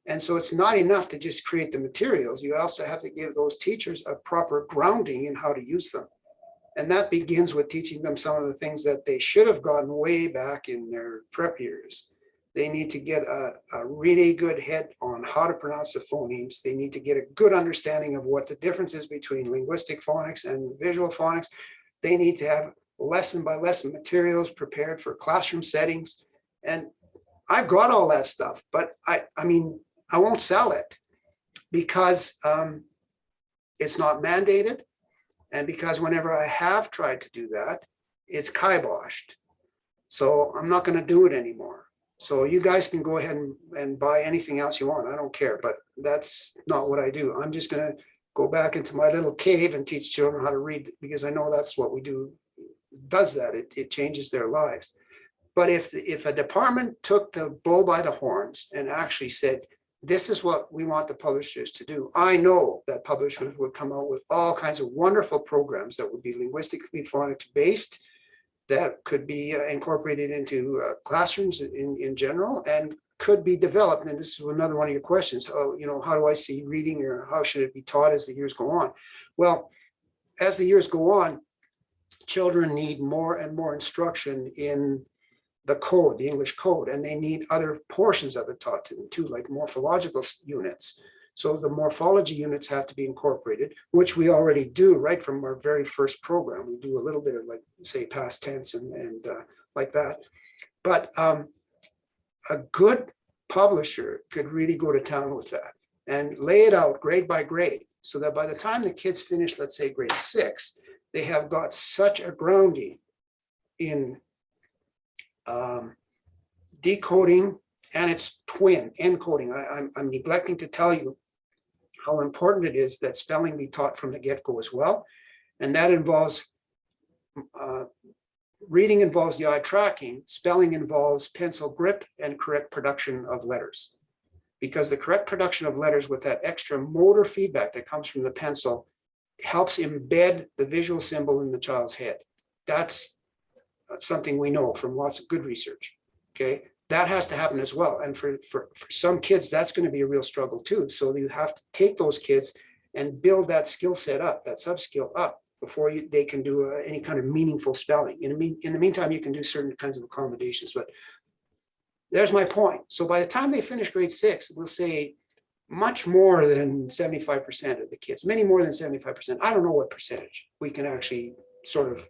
And so it's not enough to just create the materials. You also have to give those teachers a proper grounding in how to use them. And that begins with teaching them some of the things that they should have gotten way back in their prep years. They need to get a really good head on how to pronounce the phonemes. They need to get a good understanding of what the difference is between linguistic phonics and visual phonics. They need to have lesson by lesson materials prepared for classroom settings. And I've got all that stuff, but I won't sell it because it's not mandated. And because whenever I have tried to do that, it's kiboshed. So I'm not going to do it anymore. So you guys can go ahead and buy anything else you want. I don't care, but that's not what I do. I'm just going to go back into my little cave and teach children how to read because I know that's what we do. Does that? It changes their lives. But if a department took the bull by the horns and actually said, this is what we want the publishers to do, I know that publishers would come out with all kinds of wonderful programs that would be linguistically phonics based, that could be incorporated into classrooms in general and could be developed. And this is another one of your questions. How do I see reading, or how should it be taught as the years go on? Well, as the years go on, children need more and more instruction in the code, the English code, and they need other portions of it taught to them too, like morphological units. So the morphology units have to be incorporated, which we already do right from our very first program. We do a little bit of, like, say, past tense and like that. But a good publisher could really go to town with that and lay it out grade by grade so that by the time the kids finish, let's say, grade 6, they have got such a grounding in decoding and its twin, encoding. I'm neglecting to tell you how important it is that spelling be taught from the get-go as well. And that involves, reading involves the eye tracking, spelling involves pencil grip and correct production of letters. Because the correct production of letters with that extra motor feedback that comes from the pencil helps embed the visual symbol in the child's head. That's something we know from lots of good research, okay? That has to happen as well. And for some kids, that's going to be a real struggle too. So you have to take those kids and build that skill set up, that sub-skill up before they can do any kind of meaningful spelling. In the meantime, you can do certain kinds of accommodations, but there's my point. So by the time they finish grade 6, we'll say much more than 75% of the kids, many more than 75%. I don't know what percentage we can actually sort of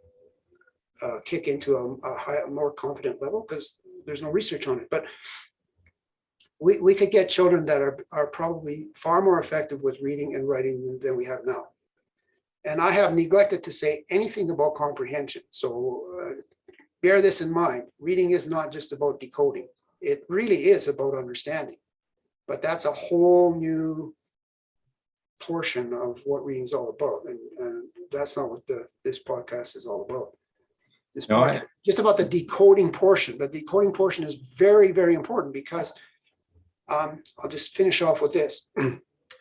kick into a more confident level because there's no research on it. But we could get children that are probably far more effective with reading and writing than we have now. And I have neglected to say anything about comprehension. So bear this in mind. Reading is not just about decoding. It really is about understanding. But that's a whole new portion of what reading is all about. And that's not what this podcast is all about. This podcast is just about the decoding portion. But the decoding portion is very, very important because I'll just finish off with this.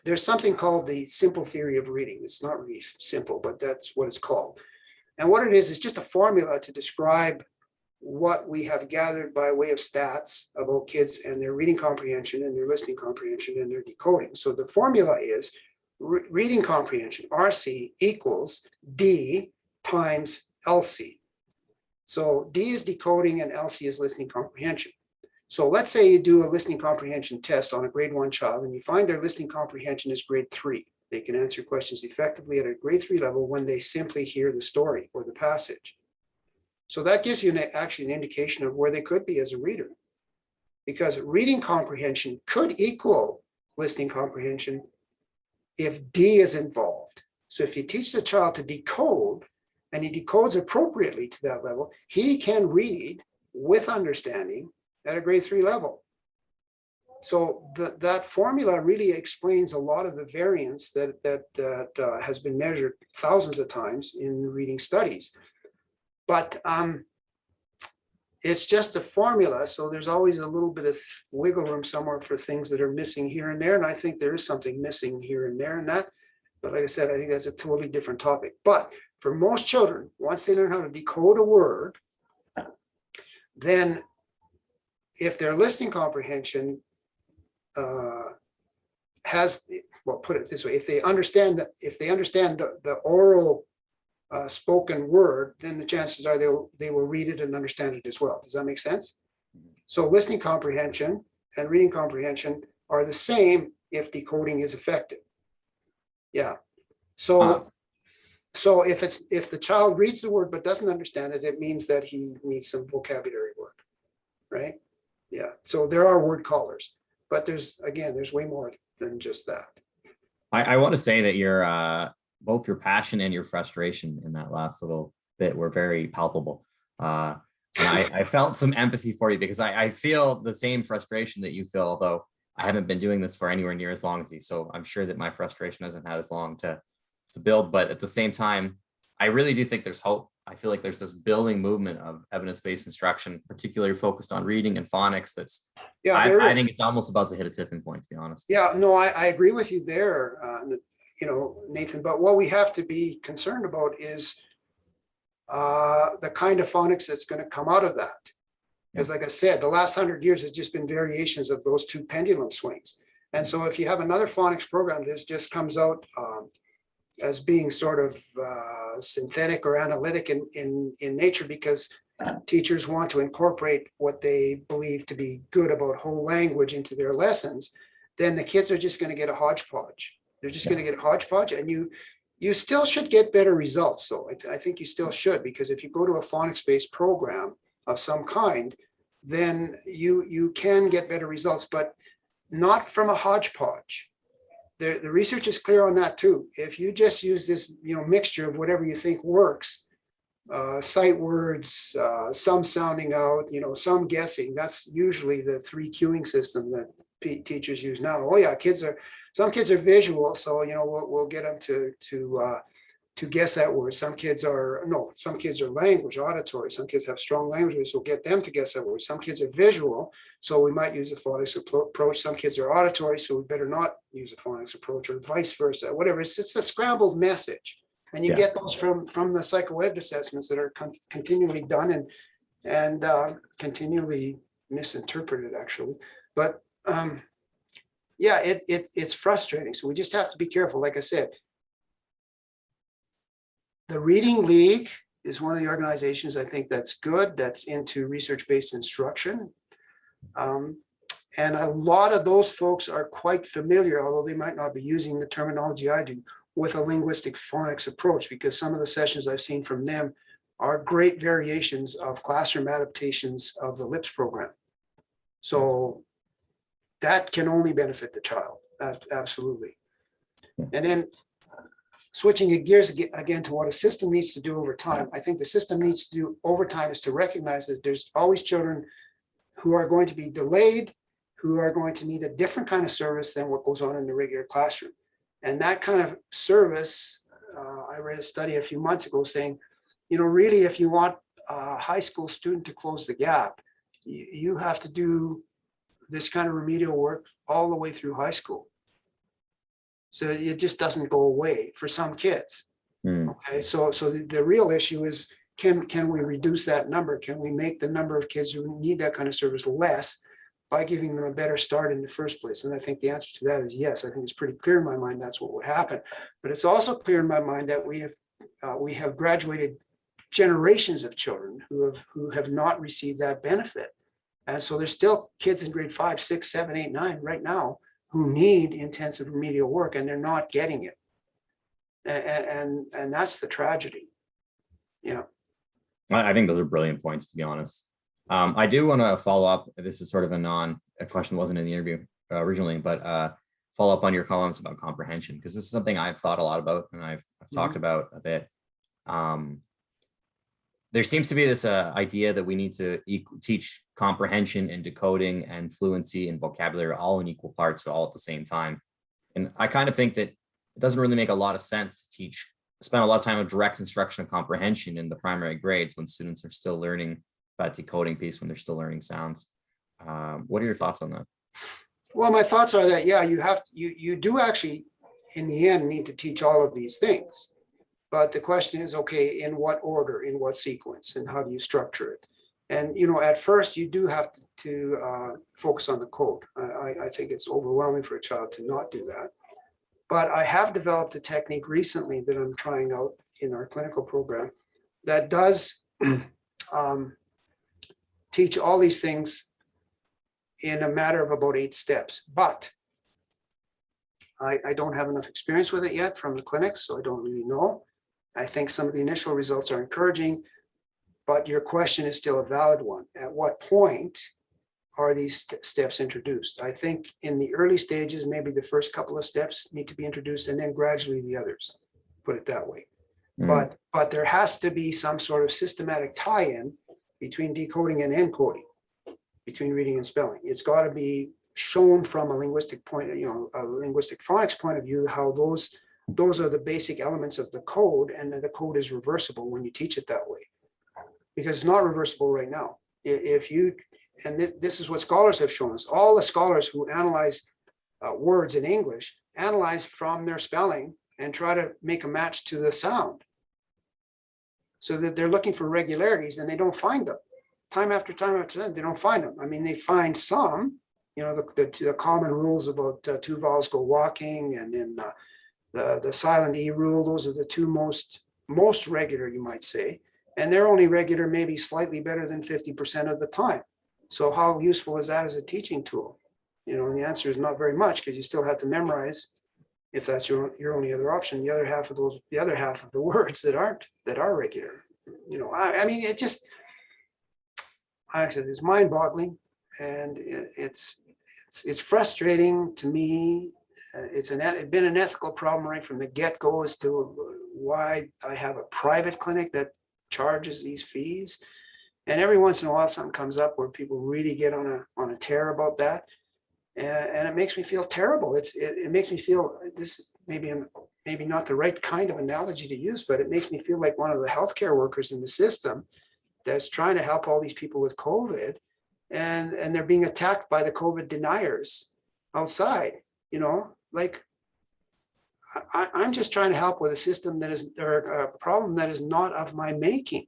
There's something called the simple theory of reading. It's not really simple, but that's what it's called. And what it is just a formula to describe what we have gathered by way of stats about kids and their reading comprehension and their listening comprehension and their decoding. So the formula is reading comprehension, RC, equals D times LC. So D is decoding and LC is listening comprehension. So let's say you do a listening comprehension test on a grade 1 child and you find their listening comprehension is grade 3. They can answer questions effectively at a grade 3 level when they simply hear the story or the passage. So that gives you actually an indication of where they could be as a reader, because reading comprehension could equal listening comprehension if D is involved. So if you teach the child to decode and he decodes appropriately to that level, he can read with understanding at a grade 3 level. So that formula really explains a lot of the variance that has been measured thousands of times in reading studies. But it's just a formula, so there's always a little bit of wiggle room somewhere for things that are missing here and there, and I think there is something missing here and there in that. But like I said, I think that's a totally different topic. But for most children, once they learn how to decode a word, then if their listening comprehension has, well, put it this way, if they understand the oral spoken word, then the chances are they will read it and understand it as well. Does that make sense? So listening comprehension and reading comprehension are the same if decoding is effective. Yeah. So if the child reads the word but doesn't understand it, it means that he needs some vocabulary work, right? Yeah. So there are word callers, but there's way more than just that. I want to say that both your passion and your frustration in that last little bit were very palpable. And I felt some empathy for you because I feel the same frustration that you feel, although I haven't been doing this for anywhere near as long as you. So I'm sure that my frustration hasn't had as long to build. But at the same time, I really do think there's hope. I feel like there's this building movement of evidence-based instruction, particularly focused on reading and phonics. I think it's almost about to hit a tipping point, to be honest. Yeah, no, I agree with you there, Nathan. But what we have to be concerned about is the kind of phonics that's going to come out of that. Because like I said, the last 100 years has just been variations of those two pendulum swings. And so if you have another phonics program that just comes out as being sort of synthetic or analytic in nature, because teachers want to incorporate what they believe to be good about whole language into their lessons, then the kids are just going to get a hodgepodge. They're just going to get a hodgepodge, and you still should get better results. So I think you still should, because if you go to a phonics-based program of some kind, then you can get better results, but not from a hodgepodge. The research is clear on that too. If you just use this, mixture of whatever you think works, sight words, some sounding out, some guessing, that's usually the 3 cueing system that teachers use now. Oh yeah, some kids are visual, so we'll get them to guess that word. Some kids are language, auditory. Some kids have strong languages, so we'll get them to guess that word. Some kids are visual, so we might use a phonics approach. Some kids are auditory, so we better not use a phonics approach, or vice versa, whatever. It's a scrambled message. And you get those from the psychoed assessments that are continually done and continually misinterpreted, actually. But it's frustrating. So we just have to be careful. Like I said, the Reading League is one of the organizations I think that's good, that's into research-based instruction. And a lot of those folks are quite familiar, although they might not be using the terminology I do, with a linguistic phonics approach, because some of the sessions I've seen from them are great variations of classroom adaptations of the LIPS program. So that can only benefit the child. Absolutely. And then switching gears again to what a system needs to do over time, I think the system needs to do over time is to recognize that there's always children who are going to be delayed, who are going to need a different kind of service than what goes on in the regular classroom. And that kind of service, I read a study a few months ago saying, really, if you want a high school student to close the gap, you have to do this kind of remedial work all the way through high school. So it just doesn't go away for some kids. Okay, so the real issue is, can we reduce that number? Can we make the number of kids who need that kind of service less by giving them a better start in the first place? And I think the answer to that is yes. I think it's pretty clear in my mind that's what would happen. But it's also clear in my mind that we have graduated generations of children who have not received that benefit. And so there's still kids in grade 5, 6, 7, 8, 9 right now who need intensive remedial work, and they're not getting it. And that's the tragedy. Yeah. I think those are brilliant points, to be honest. I do want to follow up. This is sort of a question that wasn't in the interview originally, but follow up on your comments about comprehension, because this is something I've thought a lot about and I've talked about a bit. There seems to be this idea that we need to teach comprehension and decoding and fluency and vocabulary all in equal parts, all at the same time. And I kind of think that it doesn't really make a lot of sense to spend a lot of time of direct instruction of comprehension in the primary grades when students are still learning that decoding piece, when they're still learning sounds. What are your thoughts on that? Well, my thoughts are that, yeah, you do actually, in the end, need to teach all of these things. But the question is, okay, in what order, in what sequence, and how do you structure it? And, at first you do have to focus on the code. I think it's overwhelming for a child to not do that. But I have developed a technique recently that I'm trying out in our clinical program that does teach all these things in a matter of about 8 steps. But I don't have enough experience with it yet from the clinics, so I don't really know. I think some of the initial results are encouraging, but your question is still a valid one. At what point are these steps introduced? I think in the early stages, maybe the first couple of steps need to be introduced, and then gradually the others, put it that way. But there has to be some sort of systematic tie-in between decoding and encoding, between reading and spelling. It's got to be shown from a linguistic point, a linguistic phonics point of view, how those are the basic elements of the code, and the code is reversible when you teach it that way, because it's not reversible right now. This is what scholars have shown us. All the scholars who analyze words in English analyze from their spelling and try to make a match to the sound, so that they're looking for regularities, and they don't find them. Time after time after time, they don't find them. I mean, they find some, the common rules about 2 vowels go walking, and then the silent E rule. Those are the 2 most regular, you might say. And they're only regular maybe slightly better than 50% of the time. So how useful is that as a teaching tool? And the answer is not very much, because you still have to memorize, if that's your only other option, the other half of the words that are regular. I mean, it just, like I said, it's mind-boggling, and it's frustrating to me. It's been an ethical problem right from the get-go as to why I have a private clinic that charges these fees. And every once in a while, something comes up where people really get on a tear about that, and it makes me feel terrible. It makes me feel, this is maybe not the right kind of analogy to use, but it makes me feel like one of the healthcare workers in the system that's trying to help all these people with COVID, and they're being attacked by the COVID deniers outside. Like, I'm just trying to help with a system or a problem that is not of my making.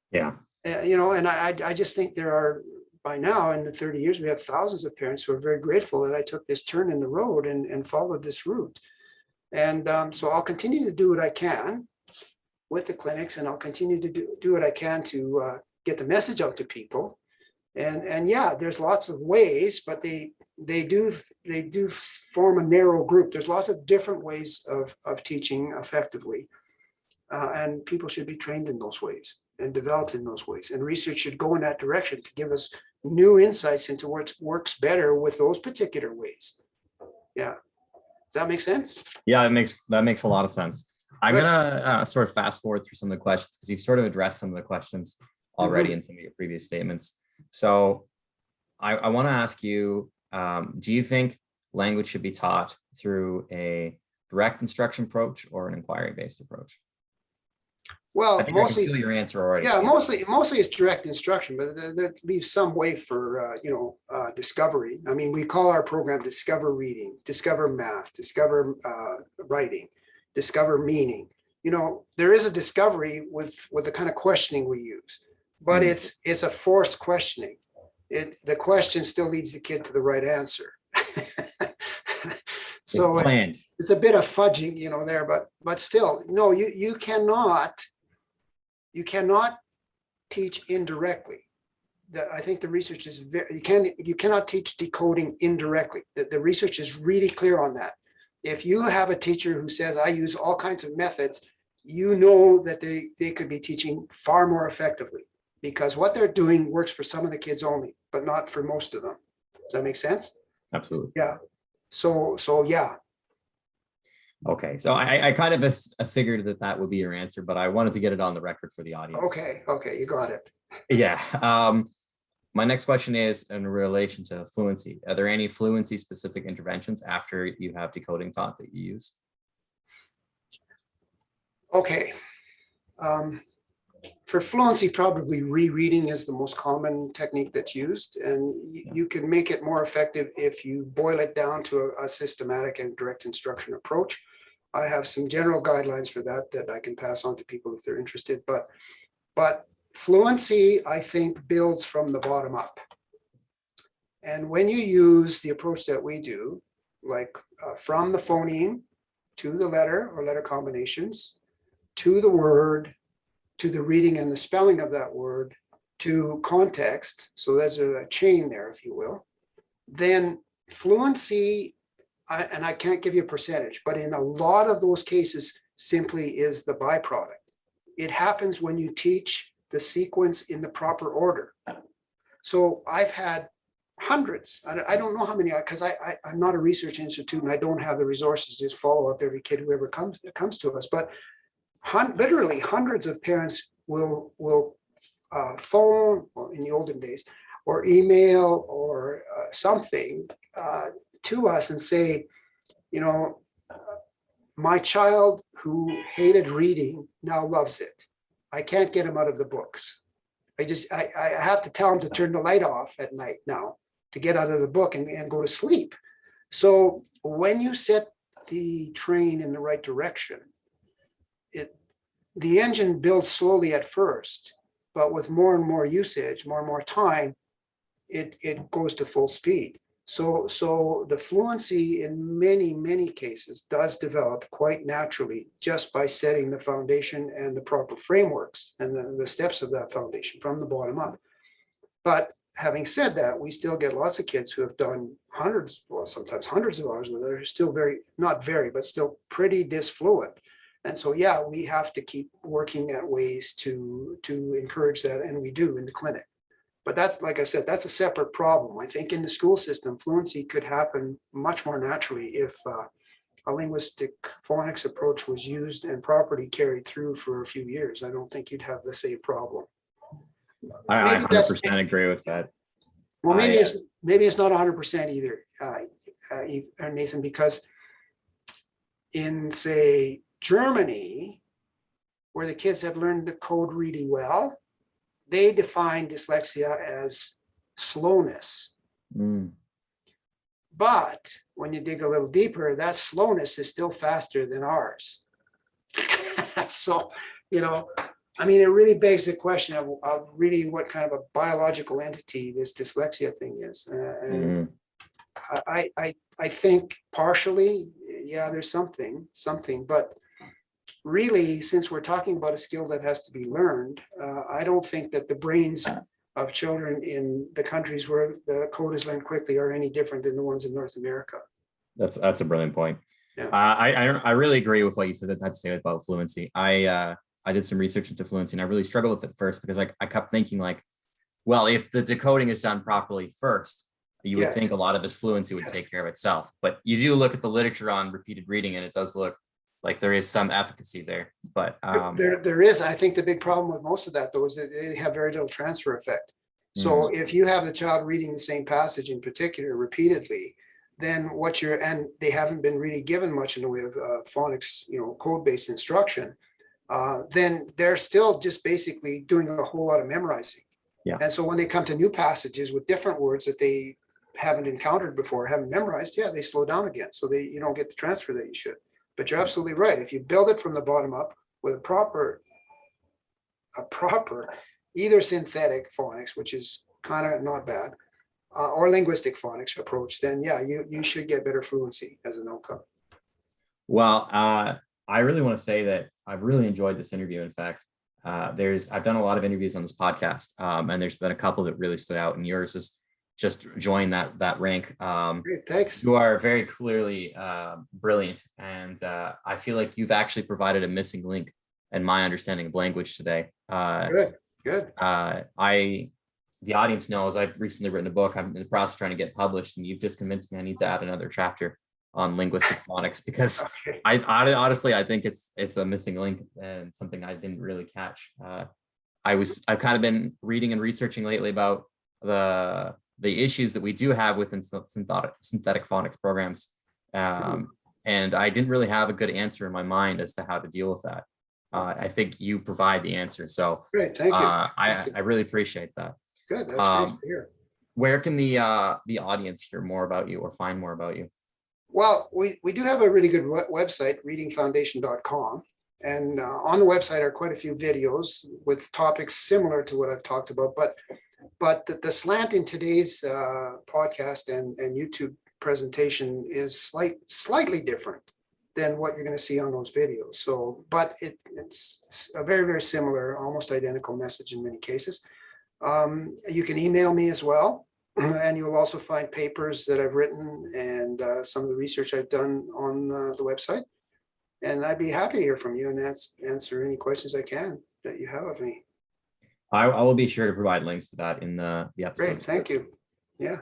Yeah. And I just think there are, by now in the 30 years, we have thousands of parents who are very grateful that I took this turn in the road and followed this route. And so I'll continue to do what I can with the clinics, and I'll continue to do what I can to get the message out to people. And yeah, there's lots of ways, but they do form a narrow group. There's lots of different ways of teaching effectively. And people should be trained in those ways and developed in those ways. And research should go in that direction to give us new insights into what works better with those particular ways. Yeah. Does that make sense? Yeah, that makes a lot of sense. I'm gonna sort of fast forward through some of the questions because you've sort of addressed some of the questions already in some of your previous statements. So I want to ask you, do you think language should be taught through a direct instruction approach or an inquiry-based approach? Well, I think mostly, I can feel your answer already. yeah, mostly it's direct instruction, but that leaves some way for discovery. I mean, we call our program Discover Reading, Discover Math, Discover Writing, Discover Meaning. You know, there is a discovery with the kind of questioning we use, but it's a forced questioning. The question still leads the kid to the right answer. So it's a bit of fudging, you know, there, but still, no, you cannot teach indirectly. I think the research is very, you cannot teach decoding indirectly. The research is really clear on that. If you have a teacher who says, I use all kinds of methods, you know that they could be teaching far more effectively because what they're doing works for some of the kids only, but not for most of them. Does that make sense? Absolutely. Yeah. So yeah. Okay, so I kind of figured that would be your answer, but I wanted to get it on the record for the audience. Okay, you got it. Yeah. My next question is in relation to fluency. Are there any fluency specific interventions after you have decoding taught that you use? Okay. For fluency, probably rereading is the most common technique that's used, and you can make it more effective if you boil it down to a systematic and direct instruction approach. I have some general guidelines for that I can pass on to people if they're interested, but fluency, I think, builds from the bottom up. And when you use the approach that we do, like from the phoneme to the letter or letter combinations, to the word, to the reading and the spelling of that word, to context, so there's a chain there, if you will, then fluency, and I can't give you a percentage, but in a lot of those cases, simply is the byproduct. It happens when you teach the sequence in the proper order. So I've had hundreds, I don't know how many, because I'm not a research institute and I don't have the resources to just follow up every kid who ever comes to us, but literally hundreds of parents will phone, or in the olden days, or email or something to us and say, you know, my child who hated reading now loves it. I can't get him out of the books. I have to tell him to turn the light off at night now to get out of the book and go to sleep. So when you set the train in the right direction, the engine builds slowly at first, but with more and more usage, more and more time, it goes to full speed. So the fluency in many cases does develop quite naturally just by setting the foundation and the proper frameworks and the steps of that foundation from the bottom up. But having said that, we still get lots of kids who have done hundreds, well, sometimes hundreds of hours with it, are still but still pretty disfluent. And so, yeah, we have to keep working at ways to encourage that, and we do in the clinic. But that's, like I said, that's a separate problem. I think in the school system, fluency could happen much more naturally if a linguistic phonics approach was used and properly carried through for a few years. I don't think you'd have the same problem. I 100% agree with that. Well, maybe it's not 100% either, Nathan, because in, say, Germany, where the kids have learned the code really well, they define dyslexia as slowness. But when you dig a little deeper, that slowness is still faster than ours. So, you know, I mean, it really begs the question of really what kind of a biological entity this dyslexia thing is. And I think partially, yeah, there's something, but really, since we're talking about a skill that has to be learned, I don't think that the brain's of children in the countries where the code is learned quickly are any different than the ones in North America. That's a brilliant point. Yeah. I really agree with what you said. That's say about fluency. I did some research into fluency, and I really struggled with it first because I kept thinking like, well, if the decoding is done properly first, you would think a lot of this fluency would take care of itself. But you do look at the literature on repeated reading, and it does look like there is some efficacy there. But there is. I think the big problem with most of that, though, is that they have very little transfer effect. So if you have the child reading the same passage in particular repeatedly, then and they haven't been really given much in the way of phonics, code-based instruction, then they're still just basically doing a whole lot of memorizing. Yeah. And so when they come to new passages with different words that they haven't encountered before, haven't memorized, they slow down again. So you don't get the transfer that you should. But you're absolutely right. If you build it from the bottom up with a proper either synthetic phonics, which is kind of not bad, or linguistic phonics approach, then you should get better fluency as an outcome. Well, I really want to say that I've really enjoyed this interview. In fact, I've done a lot of interviews on this podcast, and there's been a couple that really stood out, and yours is just joined that rank. Great, thanks. You are very clearly brilliant, and I feel like you've actually provided a missing link in my understanding of language today. Good. The audience knows I've recently written a book. I'm in the process of trying to get published, and you've just convinced me I need to add another chapter on linguistic phonics because I honestly I think it's a missing link and something I didn't really catch. I've kind of been reading and researching lately about the issues that we do have within synthetic phonics programs, and I didn't really have a good answer in my mind as to how to deal with that. I think you provide the answer, so great, thank you. I really appreciate that. Good, that's nice to hear. Where can the audience hear more about you or find more about you? Well, we do have a really good website, readingfoundation.com. And on the website are quite a few videos with topics similar to what I've talked about. But the slant in today's podcast and YouTube presentation is slightly different than what you're going to see on those videos. So, but it's a very, very similar, almost identical message in many cases. You can email me as well. And you'll also find papers that I've written and some of the research I've done on the website. And I'd be happy to hear from you and answer any questions I can that you have of me. I will be sure to provide links to that in the episode. Great, thank you. Yeah.